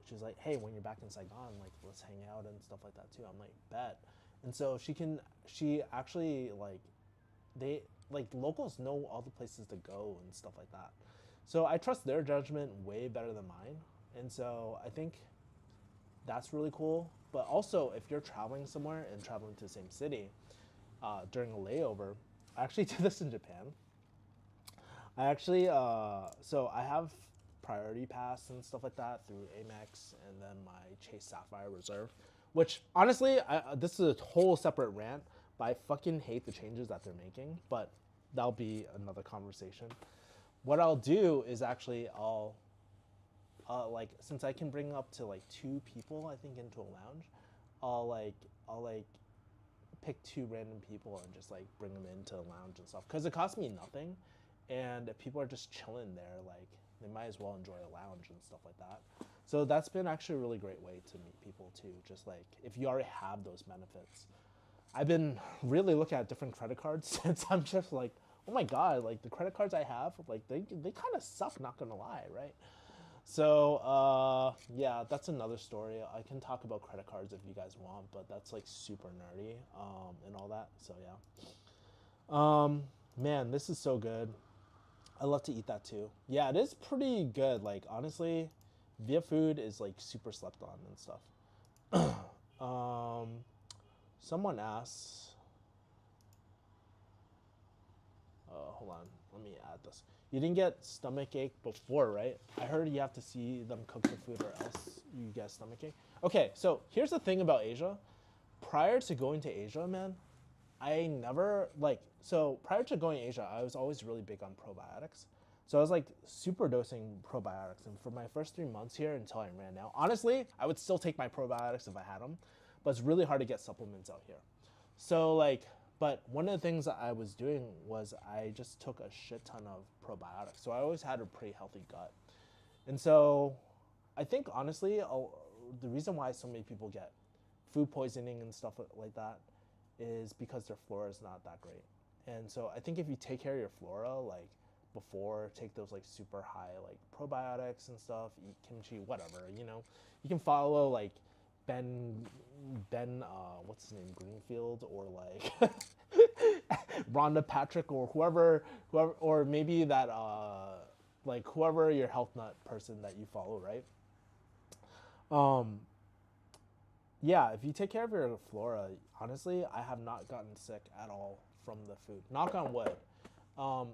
she's like, "Hey, when you're back in Saigon, like let's hang out and stuff like that too." I'm like, "Bet." And so she actually like they like locals know all the places to go and stuff like that. So I trust their judgment way better than mine, and so I think that's really cool. But also, if you're traveling somewhere and traveling to the same city during a layover, I actually did this in Japan. I actually, so I have priority pass and stuff like that through Amex and then my Chase Sapphire Reserve, which honestly, this is a whole separate rant, but I fucking hate the changes that they're making, but that'll be another conversation. What I'll do is actually like since I can bring up to like 2 people, I think into a lounge, I'll like pick 2 random people and just like bring them into the lounge and stuff because it costs me nothing, and if people are just chilling there, like they might as well enjoy a lounge and stuff like that. So that's been actually a really great way to meet people too. Just like if you already have those benefits. I've been really looking at different credit cards since I'm just like, oh my god, like the credit cards I have, like they kind of suck. Not gonna lie, right? So yeah, that's another story. I can talk about credit cards if you guys want, but that's like super nerdy and all that. So yeah, man, this is so good. I love to eat that too. Yeah, it is pretty good. Like honestly, Viet food is like super slept on and stuff. Someone asks, hold on, let me add this. You didn't get stomach ache before, right? I heard you have to see them cook the food or else you get stomach ache. Okay, so here's the thing about Asia. Prior to going to Asia, man, I never like so prior to going to Asia, I was always really big on probiotics. So I was like super dosing probiotics, and for my first 3 months here until I ran out, honestly, I would still take my probiotics if I had them, but it's really hard to get supplements out here. So like, but one of the things that I was doing was I just took a shit ton of probiotics. So I always had a pretty healthy gut, and so I think honestly, the reason why so many people get food poisoning and stuff like that is because their flora is not that great. And so I think if you take care of your flora, like before, take those like super high like probiotics and stuff, eat kimchi, whatever, you know, you can follow like Ben, what's his name, Greenfield, or like Rhonda Patrick, or whoever, or maybe that like whoever your health nut person that you follow, right? Um, yeah, if you take care of your flora, honestly, I have not gotten sick at all from the food. Knock on wood. Um,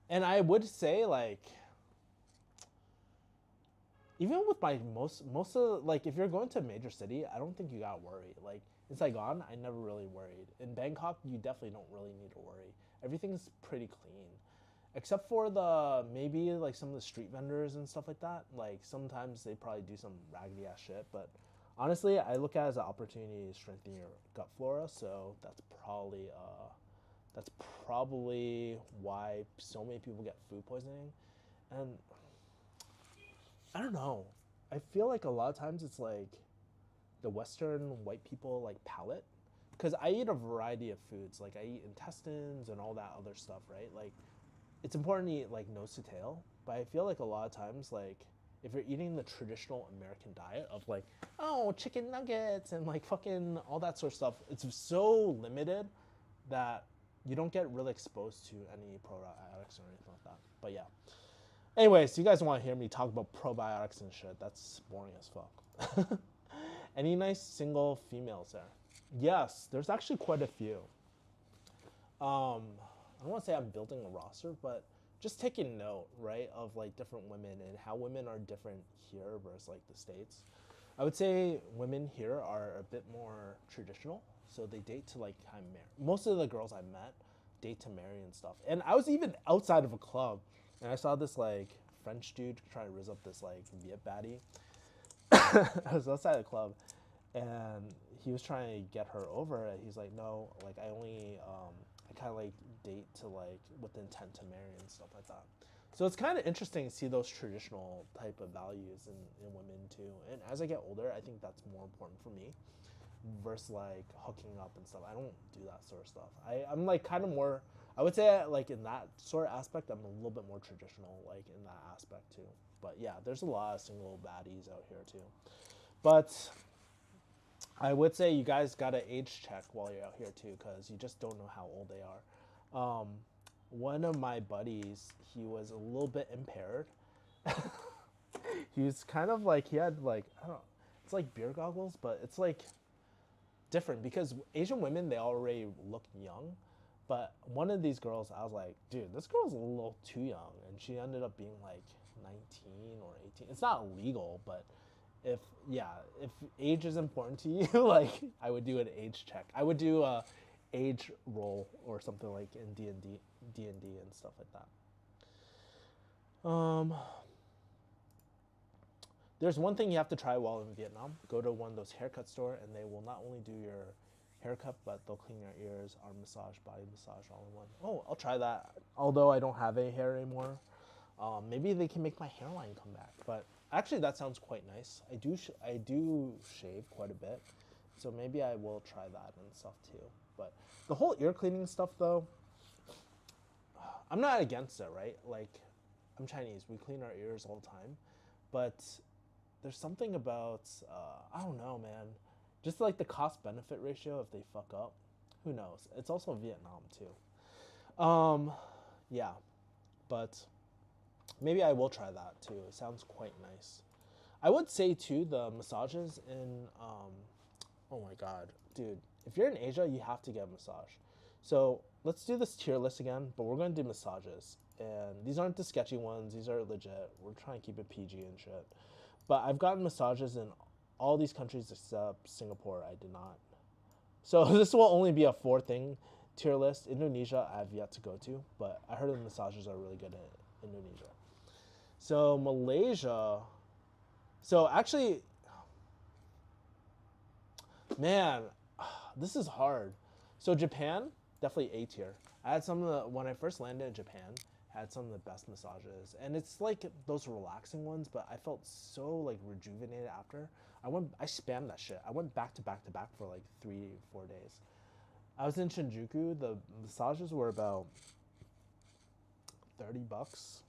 and I would say like even with my most of like if you're going to a major city, I don't think you got worried. Like in Saigon, I never really worried. In Bangkok, you definitely don't really need to worry. Everything's pretty clean. Except for the maybe like some of the street vendors and stuff like that. Like sometimes they probably do some raggedy ass shit, but honestly, I look at it as an opportunity to strengthen your gut flora. So that's probably why so many people get food poisoning. And I don't know. I feel like a lot of times it's like the Western white people like palate, because I eat a variety of foods. Like I eat intestines and all that other stuff, right? Like it's important to eat like nose to tail, but I feel like a lot of times like if you're eating the traditional American diet of like, oh, chicken nuggets and like fucking all that sort of stuff, it's so limited that you don't get really exposed to any probiotics or anything like that. But yeah. Anyways, you guys want to hear me talk about probiotics and shit? That's boring as fuck. Any nice single females there? Yes, there's actually quite a few. I don't want to say I'm building a roster, but just taking note, right, of like different women and how women are different here versus like the States. I would say women here are a bit more traditional, so they date to like kind of marry. Most of the girls I met date to marry and stuff. And I was even outside of a club, and I saw this like French dude trying to riz up this like Viet baddie. I was outside the club, and he was trying to get her over it. He's like, no, like I only, I kind of like date to like with the intent to marry and stuff like that. So it's kind of interesting to see those traditional type of values in women too. And as I get older, I think that's more important for me versus like hooking up and stuff. I don't do that sort of stuff. I'm like kind of more, I would say like in that sort of aspect, I'm a little bit more traditional like in that aspect too. But yeah, there's a lot of single baddies out here too. But I would say you guys got to age check while you're out here too, because you just don't know how old they are. One of my buddies, he was a little bit impaired. He was kind of like, he had like, I don't know, it's like beer goggles, but it's like different because Asian women, they already look young. But one of these girls, I was like, dude, this girl's a little too young. And she ended up being like 19 or 18. It's not illegal, but if age is important to you, like I would do an age check. I would do a age roll or something like in D&D and stuff like that. There's one thing you have to try while in Vietnam. Go to one of those haircut store, and they will not only do your haircut, but they'll clean your ears, arm massage, body massage, all in one. Oh, I'll try that. Although I don't have any hair anymore, maybe they can make my hairline come back. But actually, that sounds quite nice. I do shave quite a bit, so maybe I will try that and stuff too. But the whole ear cleaning stuff, though, I'm not against it, right? Like, I'm Chinese. We clean our ears all the time, but there's something about I don't know, man. Just like the cost benefit ratio, if they fuck up, who knows? It's also Vietnam too. Yeah, but maybe I will try that too. It sounds quite nice. I would say too, the massages in oh my god, dude, if you're in Asia, you have to get a massage. So let's do this tier list again, but we're going to do massages. And these aren't the sketchy ones. These are legit. We're trying to keep it PG and shit. But I've gotten massages in all these countries except Singapore. I did not. So this will only be a 4 thing tier list. Indonesia, I've yet to go to, but I heard the massages are really good in Indonesia. So Malaysia. So actually, man, this is hard. So Japan, definitely A tier. I had some of the when I first landed in Japan, had some of the best massages, and it's like those relaxing ones. But I felt so like rejuvenated after. I spammed that shit. I went back to back to back for like 3-4 days. I was in Shinjuku. The massages were about $30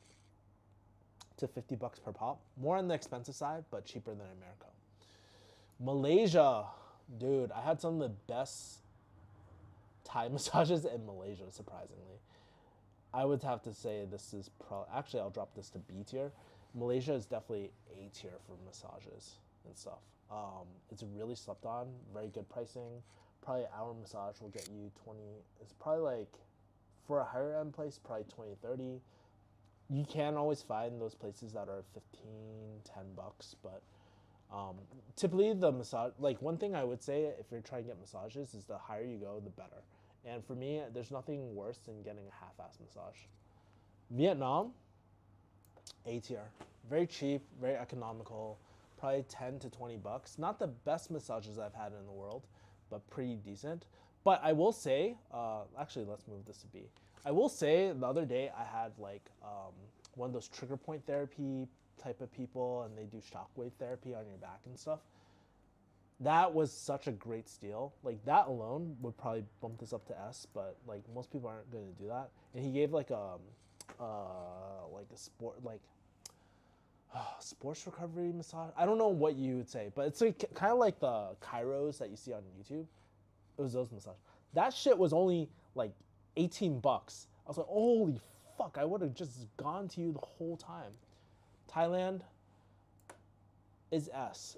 to $50 per pop. More on the expensive side, but cheaper than America. Malaysia, dude, I had some of the best Thai massages in Malaysia, surprisingly. I would have to say this is actually I'll drop this to B tier. Malaysia is definitely A tier for massages and stuff. It's really slept on, very good pricing. Probably an hour massage will get you 20. It's probably like for a higher end place, probably 20-30. You can always find those places that are 15-10 bucks, but typically the massage, like one thing I would say if you're trying to get massages is the higher you go, the better. And for me, there's nothing worse than getting a half-ass massage. Vietnam, A tier. Very cheap, very economical, probably 10 to 20 bucks. Not the best massages I've had in the world, but pretty decent. But I will say, actually, let's move this to B. I will say the other day I had like one of those trigger point therapy type of people, and they do shockwave therapy on your back and stuff. That was such a great steal. Like that alone would probably bump this up to S, but like most people aren't going to do that. And he gave like a sport like sports recovery massage. I don't know what you would say, but it's like kind of like the Kairos that you see on YouTube. It was those massages. That shit was only like 18 bucks. I was like, holy fuck! I would have just gone to you the whole time. Thailand is S.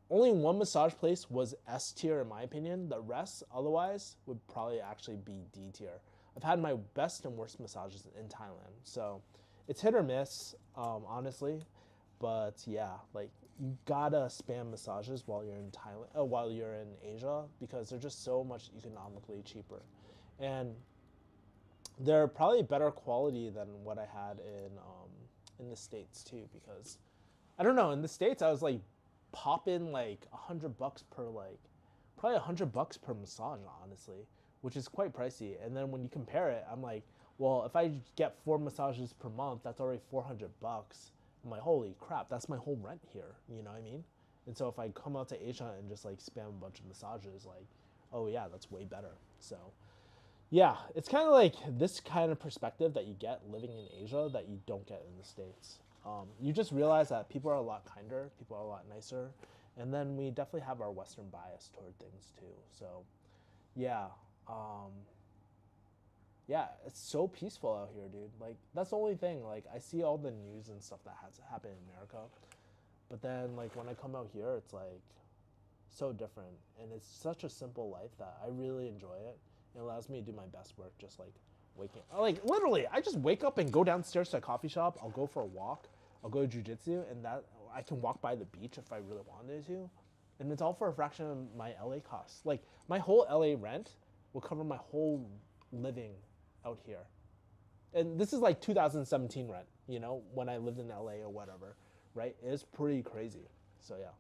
Only one massage place was S tier in my opinion. The rest, otherwise, would probably actually be D tier. I've had my best and worst massages in Thailand, so it's hit or miss, honestly. But yeah, like you gotta spam massages while you're in Thailand, while you're in Asia, because they're just so much economically cheaper, and they're probably better quality than what I had in the States too. Because I don't know, in the States I was like popping like $100 per like probably $100 per massage, honestly, which is quite pricey. And then when you compare it, I'm like, well, if I get 4 massages per month, that's already $400. I'm like, holy crap, that's my whole rent here. You know what I mean? And so if I come out to Asia and just like spam a bunch of massages, like, oh yeah, that's way better. So yeah, it's kind of like this kind of perspective that you get living in Asia that you don't get in the States. You just realize that people are a lot kinder, people are a lot nicer, and then we definitely have our Western bias toward things too. So, yeah, yeah, it's so peaceful out here, dude. Like that's the only thing. Like I see all the news and stuff that has happened in America, but then like when I come out here, it's like so different, and it's such a simple life that I really enjoy it. It allows me to do my best work, just like waking. Like literally, I just wake up and go downstairs to a coffee shop. I'll go for a walk. I'll go to jujitsu, and that I can walk by the beach if I really wanted to, and it's all for a fraction of my LA costs. Like my whole LA rent will cover my whole living out here, and this is like 2017 rent. You know, when I lived in LA or whatever, right? It's pretty crazy. So yeah.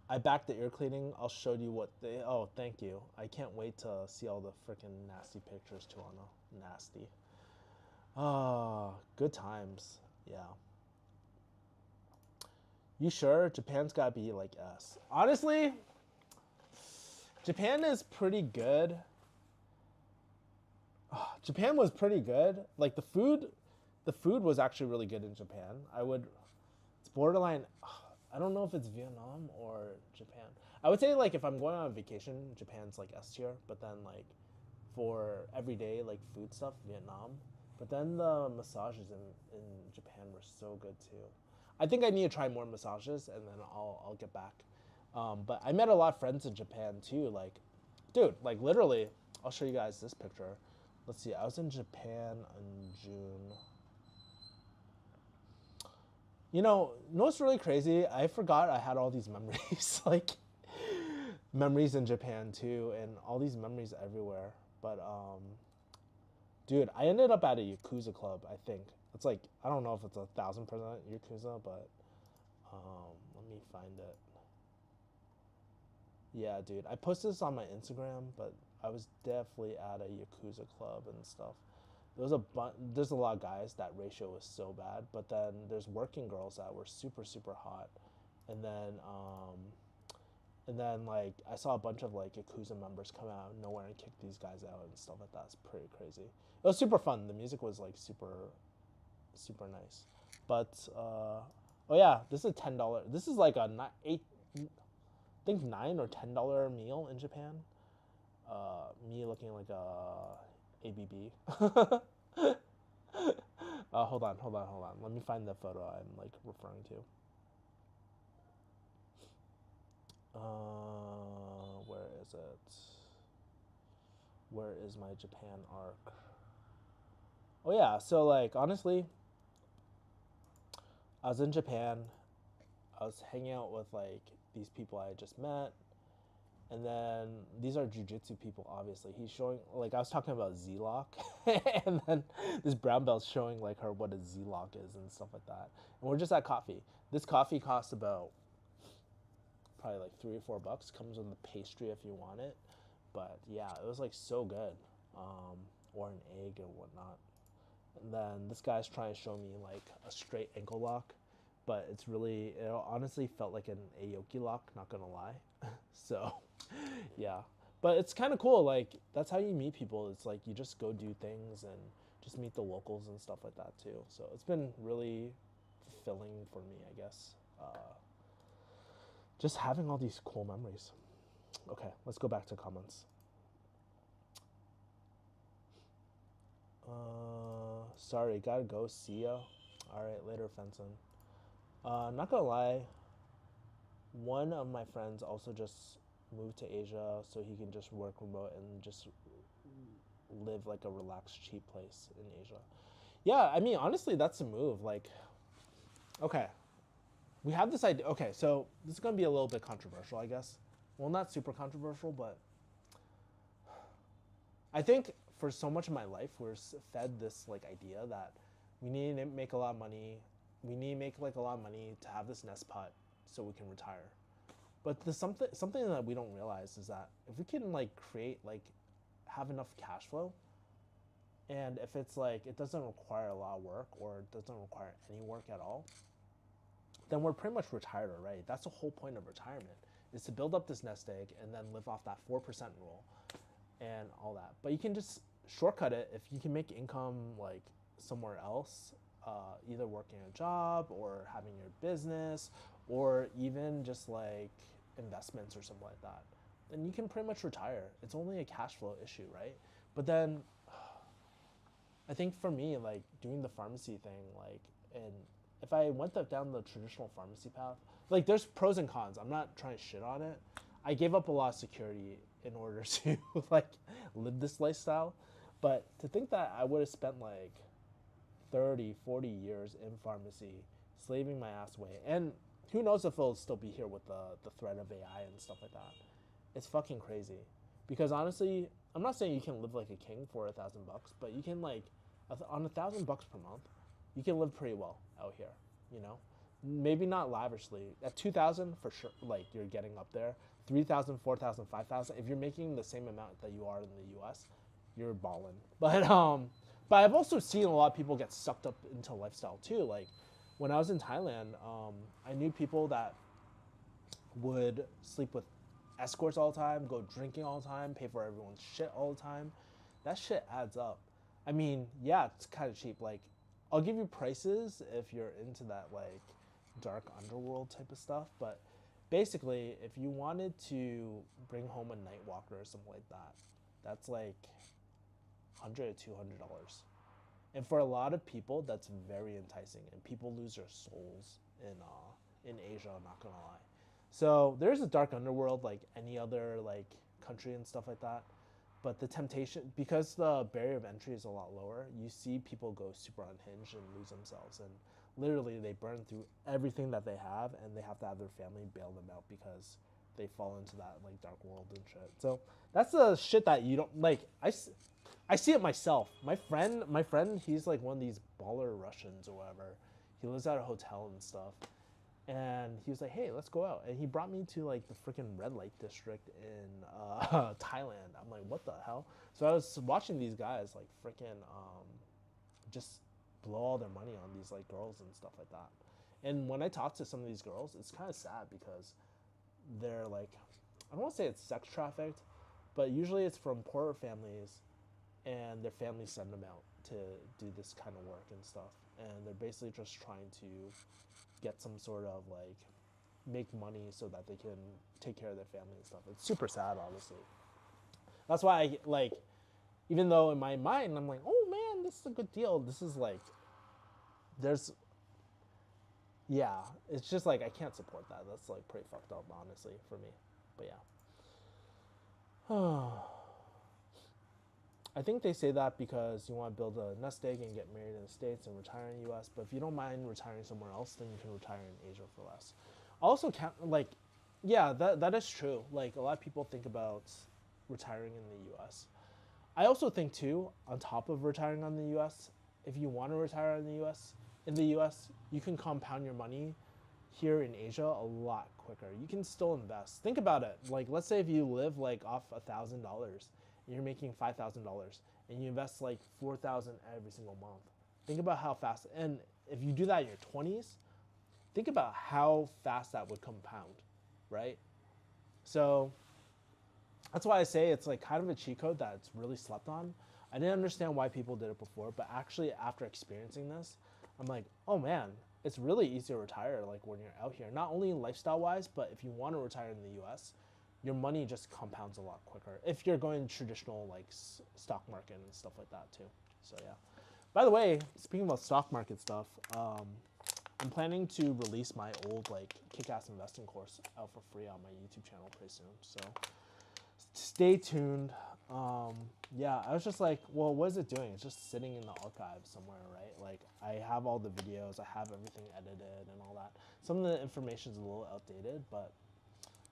I backed the ear cleaning. I'll show you what they. Oh, thank you. I can't wait to see all the freaking nasty pictures, Tuana. Nasty. Ah, good times. Yeah. You sure? Japan's gotta be like S. Honestly, Japan is pretty good. Japan was pretty good. Like the food was actually really good in Japan. It's borderline. I don't know if it's Vietnam or Japan. I would say like if I'm going on vacation, Japan's like S tier, but then like for everyday like food stuff, Vietnam. But then the massages in Japan were so good too. I think I need to try more massages, and then I'll get back. But I met a lot of friends in Japan too. Like, dude, like literally, I'll show you guys this picture. Let's see. I was in Japan in June. You know what's really crazy? I forgot I had all these memories, like memories in Japan too, and all these memories everywhere. But dude, I ended up at a Yakuza club. I think it's like I don't know if it's 1,000% Yakuza, but let me find it. Yeah, dude, I posted this on my Instagram, but I was definitely at a Yakuza club and stuff. There's a lot of guys. That ratio was so bad, but then there's working girls that were super super hot, and then like I saw a bunch of like Yakuza members come out of nowhere and kick these guys out and stuff like that. It's pretty crazy. It was super fun. The music was like super super nice. But oh yeah, this is $10. This is like a eight, I think $9 or $10 meal in Japan. Me looking like a ABB. Hold on. Let me find the photo I'm like referring to. Where is it? Where is my Japan arc? Oh yeah, so like honestly, I was in Japan. I was hanging out with like these people I just met, and then these are jujitsu people. Obviously, he's showing like I was talking about Z-lock, and then this brown belt's showing like her what a Z-lock is and stuff like that. And we're just at coffee. This coffee costs about probably like $3 or $4. Comes with the pastry if you want it, but yeah, it was like so good, or an egg and whatnot. And then this guy's trying to show me like a straight ankle lock, but it honestly felt like an Aoki lock, not gonna lie. So, yeah. But it's kind of cool. Like, that's how you meet people. It's like you just go do things and just meet the locals and stuff like that too. So, it's been really fulfilling for me, I guess. Just having all these cool memories. Okay, let's go back to comments. Sorry, gotta go. See ya. Alright, later, Fenton. Not gonna lie, one of my friends also just moved to Asia so he can just work remote and just live like a relaxed, cheap place in Asia. Yeah, I mean, honestly, that's a move. Like, okay, we have this idea. Okay, so this is gonna be a little bit controversial, I guess. Well, not super controversial, but I think for so much of my life, we're fed this like idea that we need to make a lot of money. We need to make like a lot of money to have this nest pot so we can retire. But there's something that we don't realize is that if we can like create like have enough cash flow, and if it's like it doesn't require a lot of work or it doesn't require any work at all, then we're pretty much retired already. That's the whole point of retirement, is to build up this nest egg and then live off that 4% rule and all that. But you can just shortcut it if you can make income like somewhere else, either working a job or having your business or even just like investments or something like that. Then you can pretty much retire. It's only a cash flow issue, right? But then I think for me, like doing the pharmacy thing, like, and if I went down the traditional pharmacy path, like there's pros and cons. I'm not trying to shit on it. I gave up a lot of security in order to like live this lifestyle. But to think that I would have spent like 30, 40 years in pharmacy, slaving my ass away, and who knows if it'll still be here with the threat of AI and stuff like that. It's fucking crazy. Because honestly, I'm not saying you can live like a king for $1,000, but you can like, on $1,000 per month, you can live pretty well out here, you know? Maybe not lavishly. At 2,000 for sure, like you're getting up there. 3,000, 4,000, 5,000. If you're making the same amount that you are in the US, you're balling. But I've also seen a lot of people get sucked up into lifestyle too. Like when I was in Thailand, I knew people that would sleep with escorts all the time, go drinking all the time, pay for everyone's shit all the time. That shit adds up. I mean, yeah, it's kind of cheap. Like, I'll give you prices if you're into that like dark underworld type of stuff. But basically, if you wanted to bring home a night walker or something like that, that's like $100 to $200. And for a lot of people, that's very enticing, and people lose their souls in Asia. I'm not gonna lie. So there's a dark underworld like any other like country and stuff like that. But the temptation, because the barrier of entry is a lot lower, you see people go super unhinged and lose themselves, and literally they burn through everything that they have, and they have to have their family bail them out because they fall into that like dark world and shit. So that's the shit that you don't like. I see it myself. My friend, he's like one of these baller Russians or whatever. He lives at a hotel and stuff. And he was like, "Hey, let's go out." And he brought me to like the freaking red light district in Thailand. I'm like, "What the hell?" So I was watching these guys like freaking just blow all their money on these like girls and stuff like that. And when I talk to some of these girls, it's kind of sad because they're like, I don't want to say it's sex trafficked, but usually it's from poorer families, and their families send them out to do this kind of work and stuff. And they're basically just trying to get some sort of like make money so that they can take care of their family and stuff. It's super sad, honestly. That's why I like, even though in my mind I'm like, oh man, this is a good deal. This is like, there's, yeah, it's just like I can't support that. That's like pretty fucked up, honestly, for me. But yeah. I think they say that because you want to build a nest egg and get married in the States and retire in the US. But if you don't mind retiring somewhere else, then you can retire in Asia for less. Also, like, yeah, that is true. Like, a lot of people think about retiring in the US. I also think, too, on top of retiring in the US, if you want to retire in the US, you can compound your money here in Asia a lot quicker. You can still invest. Think about it. Like, let's say if you live like off $1,000, and you're making $5,000, and you invest like $4,000 every single month. Think about how fast. And if you do that in your 20s, think about how fast that would compound, right? So that's why I say it's like kind of a cheat code that's really slept on. I didn't understand why people did it before, but actually after experiencing this, I'm like, oh man, it's really easy to retire like when you're out here. Not only lifestyle wise, but if you want to retire in the US, your money just compounds a lot quicker if you're going traditional like stock market and stuff like that too. So yeah. By the way, speaking about stock market stuff, I'm planning to release my old like kick-ass investing course out for free on my YouTube channel pretty soon. So stay tuned. Yeah, I was just like, well, what is it doing? It's just sitting in the archive somewhere, right? Like I have all the videos, I have everything edited and all that. Some of the information is a little outdated, but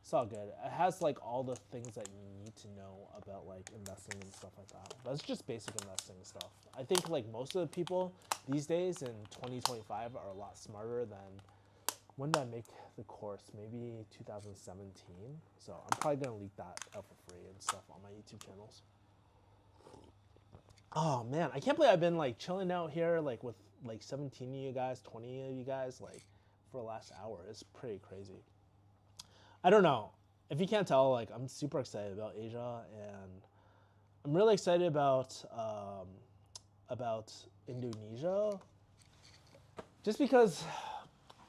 it's all good. It has like all the things that you need to know about like investing and stuff like that. That's just basic investing stuff. I think like most of the people these days in 2025 are a lot smarter than when did I make the course? Maybe 2017. So I'm probably gonna leak that out for free and stuff on my YouTube channels. Oh man, I can't believe I've been like chilling out here like with like 17 of you guys, 20 of you guys like for the last hour. It's pretty crazy. I don't know. If you can't tell, like I'm super excited about Asia, and I'm really excited about Indonesia. Just because,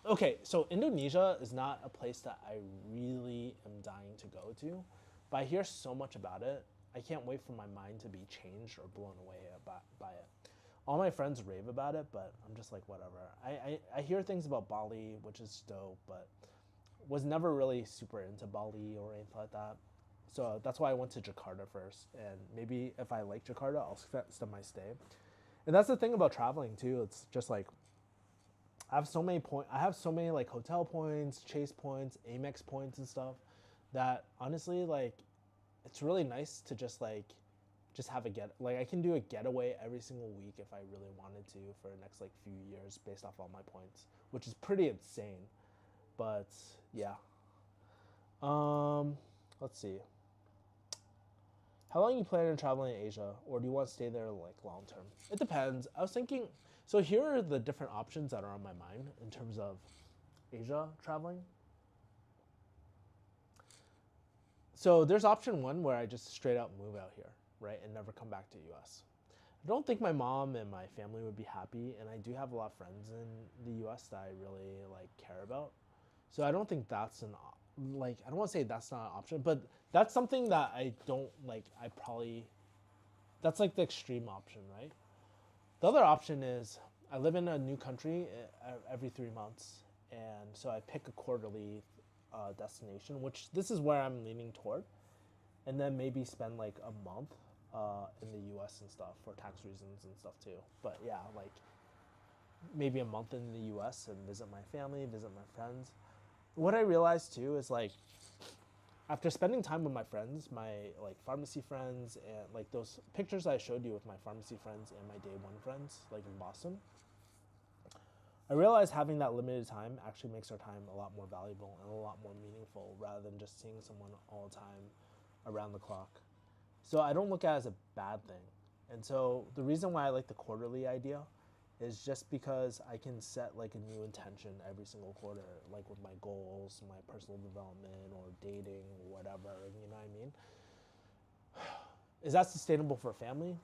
okay, so Indonesia is not a place that I really am dying to go to, but I hear so much about it. I can't wait for my mind to be changed or blown away by it. All my friends rave about it, but I'm just like, whatever. I hear things about Bali, which is dope, but was never really super into Bali or anything like that. So that's why I went to Jakarta first. And maybe if I like Jakarta, I'll extend my stay. And that's the thing about traveling too. It's just like, I have so many like hotel points, Chase points, Amex points and stuff that honestly, like, it's really nice to just have I can do a getaway every single week if I really wanted to for the next like few years based off all my points, which is pretty insane. But yeah. Let's see. How long you plan on traveling in Asia, or do you want to stay there like long term? It depends. I was thinking. So here are the different options that are on my mind in terms of Asia traveling. So there's option one where I just straight up move out here, right, and never come back to US. I don't think my mom and my family would be happy, and I do have a lot of friends in the US that I really like care about. So I don't think that's I don't want to say that's not an option, but that's something that I don't like. That's like the extreme option, right? The other option is I live in a new country every 3 months, and so I pick a quarterly destination, which this is where I'm leaning toward, and then maybe spend like a month in the U.S. and stuff for tax reasons and stuff too. But yeah, like maybe a month in the U.S. and visit my family, visit my friends. What I realized too is like after spending time with my friends, my like pharmacy friends, and like those pictures I showed you with my pharmacy friends and my day one friends, like in Boston, I realized having that limited time actually makes our time a lot more valuable and a lot more meaningful rather than just seeing someone all the time around the clock. So I don't look at it as a bad thing. And so the reason why I like the quarterly idea is just because I can set like a new intention every single quarter, like with my goals, my personal development or dating or whatever, you know what I mean? Is that sustainable for a family?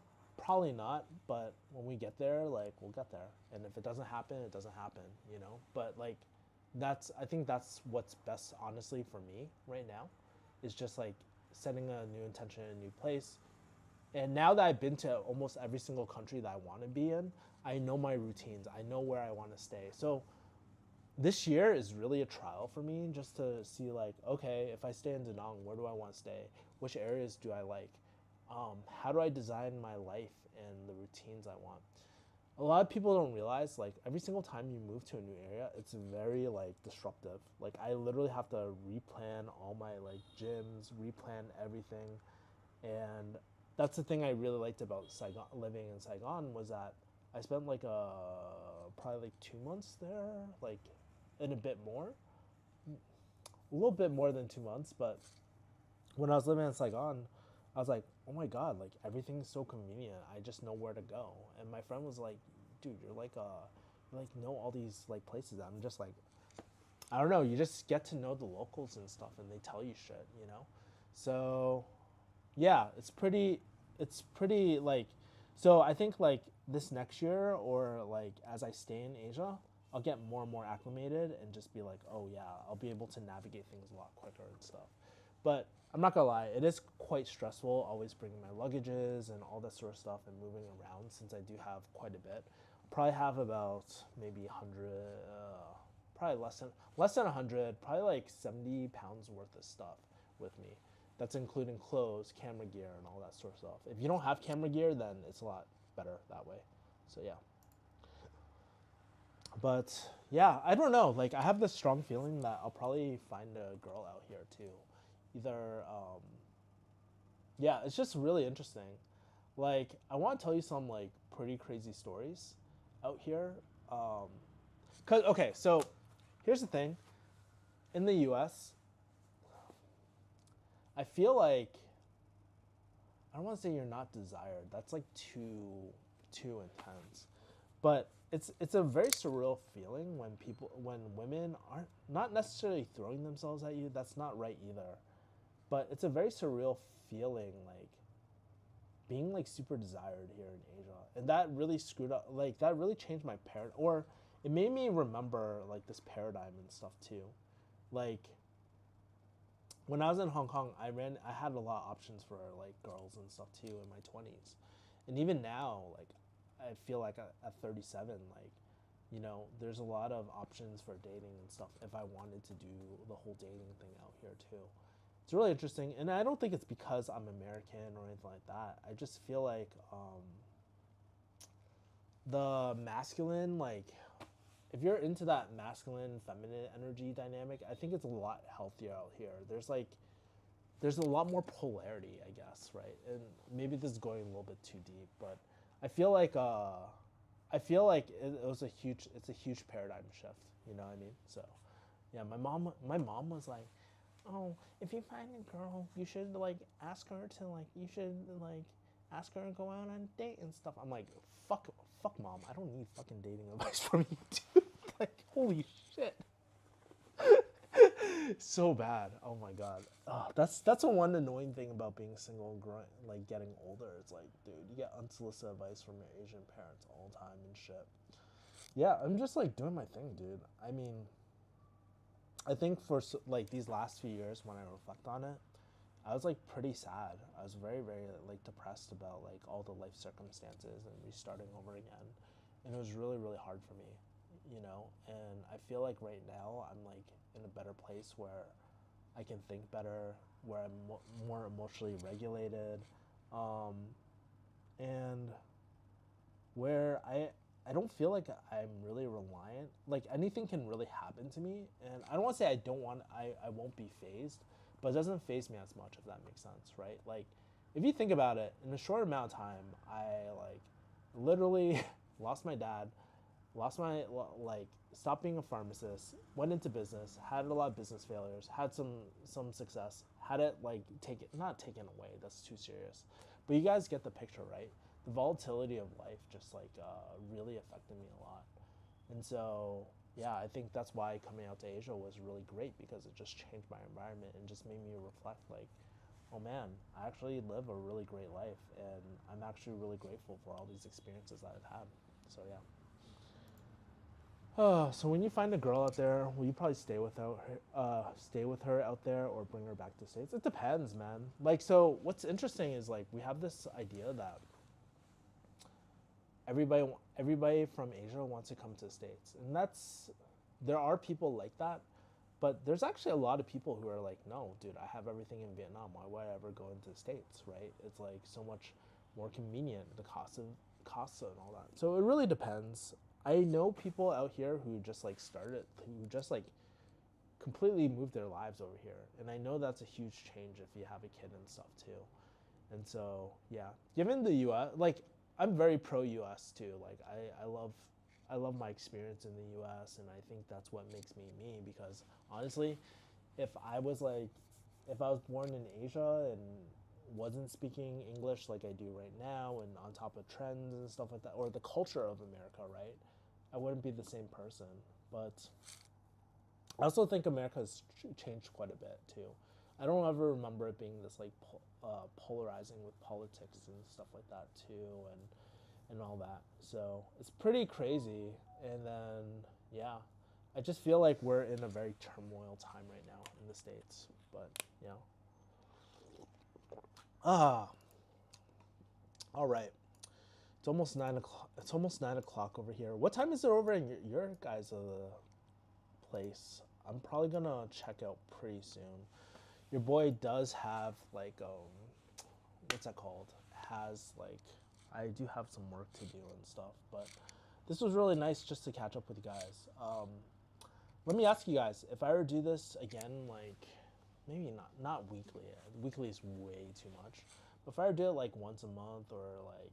Probably not, but when we get there, like we'll get there. And if it doesn't happen, it doesn't happen, you know? But like I think that's what's best honestly for me right now is just like setting a new intention in a new place. And now that I've been to almost every single country that I want to be in, I know my routines. I know where I want to stay. So this year is really a trial for me just to see like, okay, if I stay in Da Nang, where do I want to stay? Which areas do I like? How do I design my life and the routines I want? A lot of people don't realize like every single time you move to a new area, it's very like disruptive. Like I literally have to replan all my like gyms, replan everything. And that's the thing I really liked about Saigon, living in Saigon, was that I spent like probably like 2 months there, like and a bit more, a little bit more than 2 months. But when I was living in Saigon, I was like, oh my god, like everything's so convenient. I just know where to go. And my friend was like, dude, you like know all these like places. I'm just like, I don't know. You just get to know the locals and stuff, and they tell you shit, you know. So yeah, it's pretty like, so I think like this next year or like as I stay in Asia, I'll get more and more acclimated and just be like, oh yeah, I'll be able to navigate things a lot quicker and stuff. But I'm not gonna lie, it is quite stressful always bringing my luggages and all that sort of stuff and moving around since I do have quite a bit. I'll probably have about maybe 100, probably less than 100, probably like 70 pounds worth of stuff with me. That's including clothes, camera gear, and all that sort of stuff. If you don't have camera gear, then it's a lot better that way. So yeah. But yeah, I don't know. Like I have this strong feeling that I'll probably find a girl out here too. Either, yeah, it's just really interesting. Like I want to tell you some like pretty crazy stories out here. Cause okay, so here's the thing. In the U.S., I feel like I don't want to say you're not desired. That's like too intense. But it's a very surreal feeling when women aren't not necessarily throwing themselves at you. That's not right either. But it's a very surreal feeling like being like super desired here in Asia. And that really screwed up, like that really changed my paradigm, or it made me remember like this paradigm and stuff too. Like when I was in Hong Kong, I had a lot of options for like girls and stuff too in my 20s. And even now, like I feel like at 37, like there's a lot of options for dating and stuff if I wanted to do the whole dating thing out here too. It's really interesting, and I don't think it's because I'm American or anything like that. I just feel like the masculine, like if you're into that masculine feminine energy dynamic, I think it's a lot healthier out here. There's a lot more polarity, I guess, right? And maybe this is going a little bit too deep, but I feel like it's a huge paradigm shift. You know what I mean? So, yeah, my mom was like, oh, if you find a girl, you should like ask her to like you should like ask her to go out on a date and stuff. I'm like, fuck, mom, I don't need fucking dating advice from you, dude. Like, holy shit. So bad. Oh my god. That's the one annoying thing about being single and like getting older. It's like, dude, you get unsolicited advice from your Asian parents all the time and shit. Yeah, I'm just like doing my thing, dude. I mean, I think for like these last few years when I reflect on it, I was like pretty sad. I was very, very like depressed about like all the life circumstances and restarting over again. And it was really, really hard for me, you know? And I feel like right now I'm like in a better place where I can think better, where I'm more emotionally regulated, um, and where I don't feel like I'm really reliant. Like anything can really happen to me, and I don't want to say I won't be phased, but it doesn't phase me as much if that makes sense, right? Like if you think about it, in a short amount of time, I like literally lost my dad, lost my like stopped being a pharmacist, went into business, had a lot of business failures, had some success, had it like not taken away, that's too serious, but you guys get the picture, right? The volatility of life just like really affected me a lot. And so yeah, I think that's why coming out to Asia was really great, because it just changed my environment and just made me reflect like, oh man, I actually live a really great life, and I'm actually really grateful for all these experiences that I've had. So yeah. So when you find a girl out there, will you probably stay with her out there, or bring her back to the States? It depends, man. Like, so what's interesting is like we have this idea that everybody everybody from Asia wants to come to the States, and there are people like that, but there's actually a lot of people who are like, no, dude, I have everything in Vietnam. Why would I ever go into the States, right? It's like so much more convenient, the costs and all that. So it really depends. I know people out here who just like who just like completely moved their lives over here, and I know that's a huge change if you have a kid and stuff too. And so yeah, given the U.S., like I'm very pro U.S. too. Like I love my experience in the U.S., and I think that's what makes me me. Because honestly, if I was like, if I was born in Asia and wasn't speaking English like I do right now, and on top of trends and stuff like that, or the culture of America, right, I wouldn't be the same person. But I also think America has changed quite a bit too. I don't ever remember it being this like polarizing with politics and stuff like that too, and all that. So it's pretty crazy. And then yeah, I just feel like we're in a very turmoil time right now in the States. But yeah. Ah, all right. It's almost 9 o'clock. It's almost 9 o'clock over here. What time is it over in your guys' place? I'm probably gonna check out pretty soon. Your boy does have like what's that called? Has like I do have some work to do and stuff, but this was really nice just to catch up with you guys. Let me ask you guys, if I were to do this again, like maybe not weekly. Weekly is way too much. But if I were to do it like once a month or like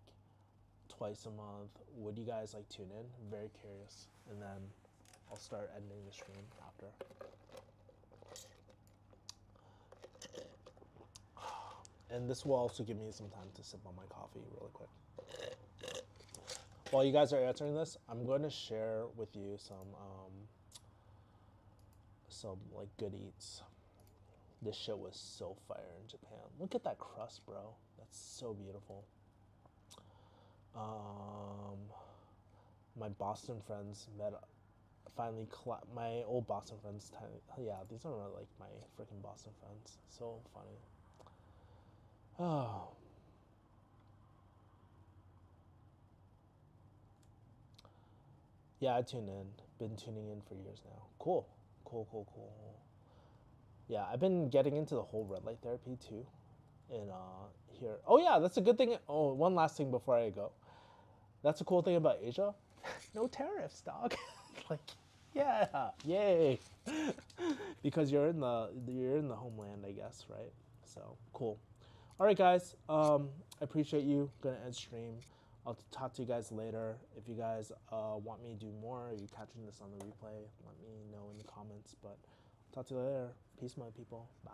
twice a month, would you guys like tune in? I'm very curious, and then I'll start ending the stream after. And this will also give me some time to sip on my coffee really quick. While you guys are answering this, I'm going to share with you some like good eats. This shit was so fire in Japan. Look at that crust, bro. That's so beautiful. My Boston friends met. Finally, my old Boston friends. Yeah, these are like my freaking Boston friends. So funny. Oh. Yeah, I tune in. Been tuning in for years now. Cool. Cool. Yeah, I've been getting into the whole red light therapy too. In here. Oh yeah, that's a good thing. Oh, one last thing before I go. That's a cool thing about Asia. No tariffs, dog. Like, yeah, yay. Because you're in the homeland, I guess, right? So cool. All right, guys. I appreciate you. Gonna end stream. I'll talk to you guys later. If you guys want me to do more, are you catching this on the replay? Let me know in the comments. But I'll talk to you later. Peace, my people. Bye.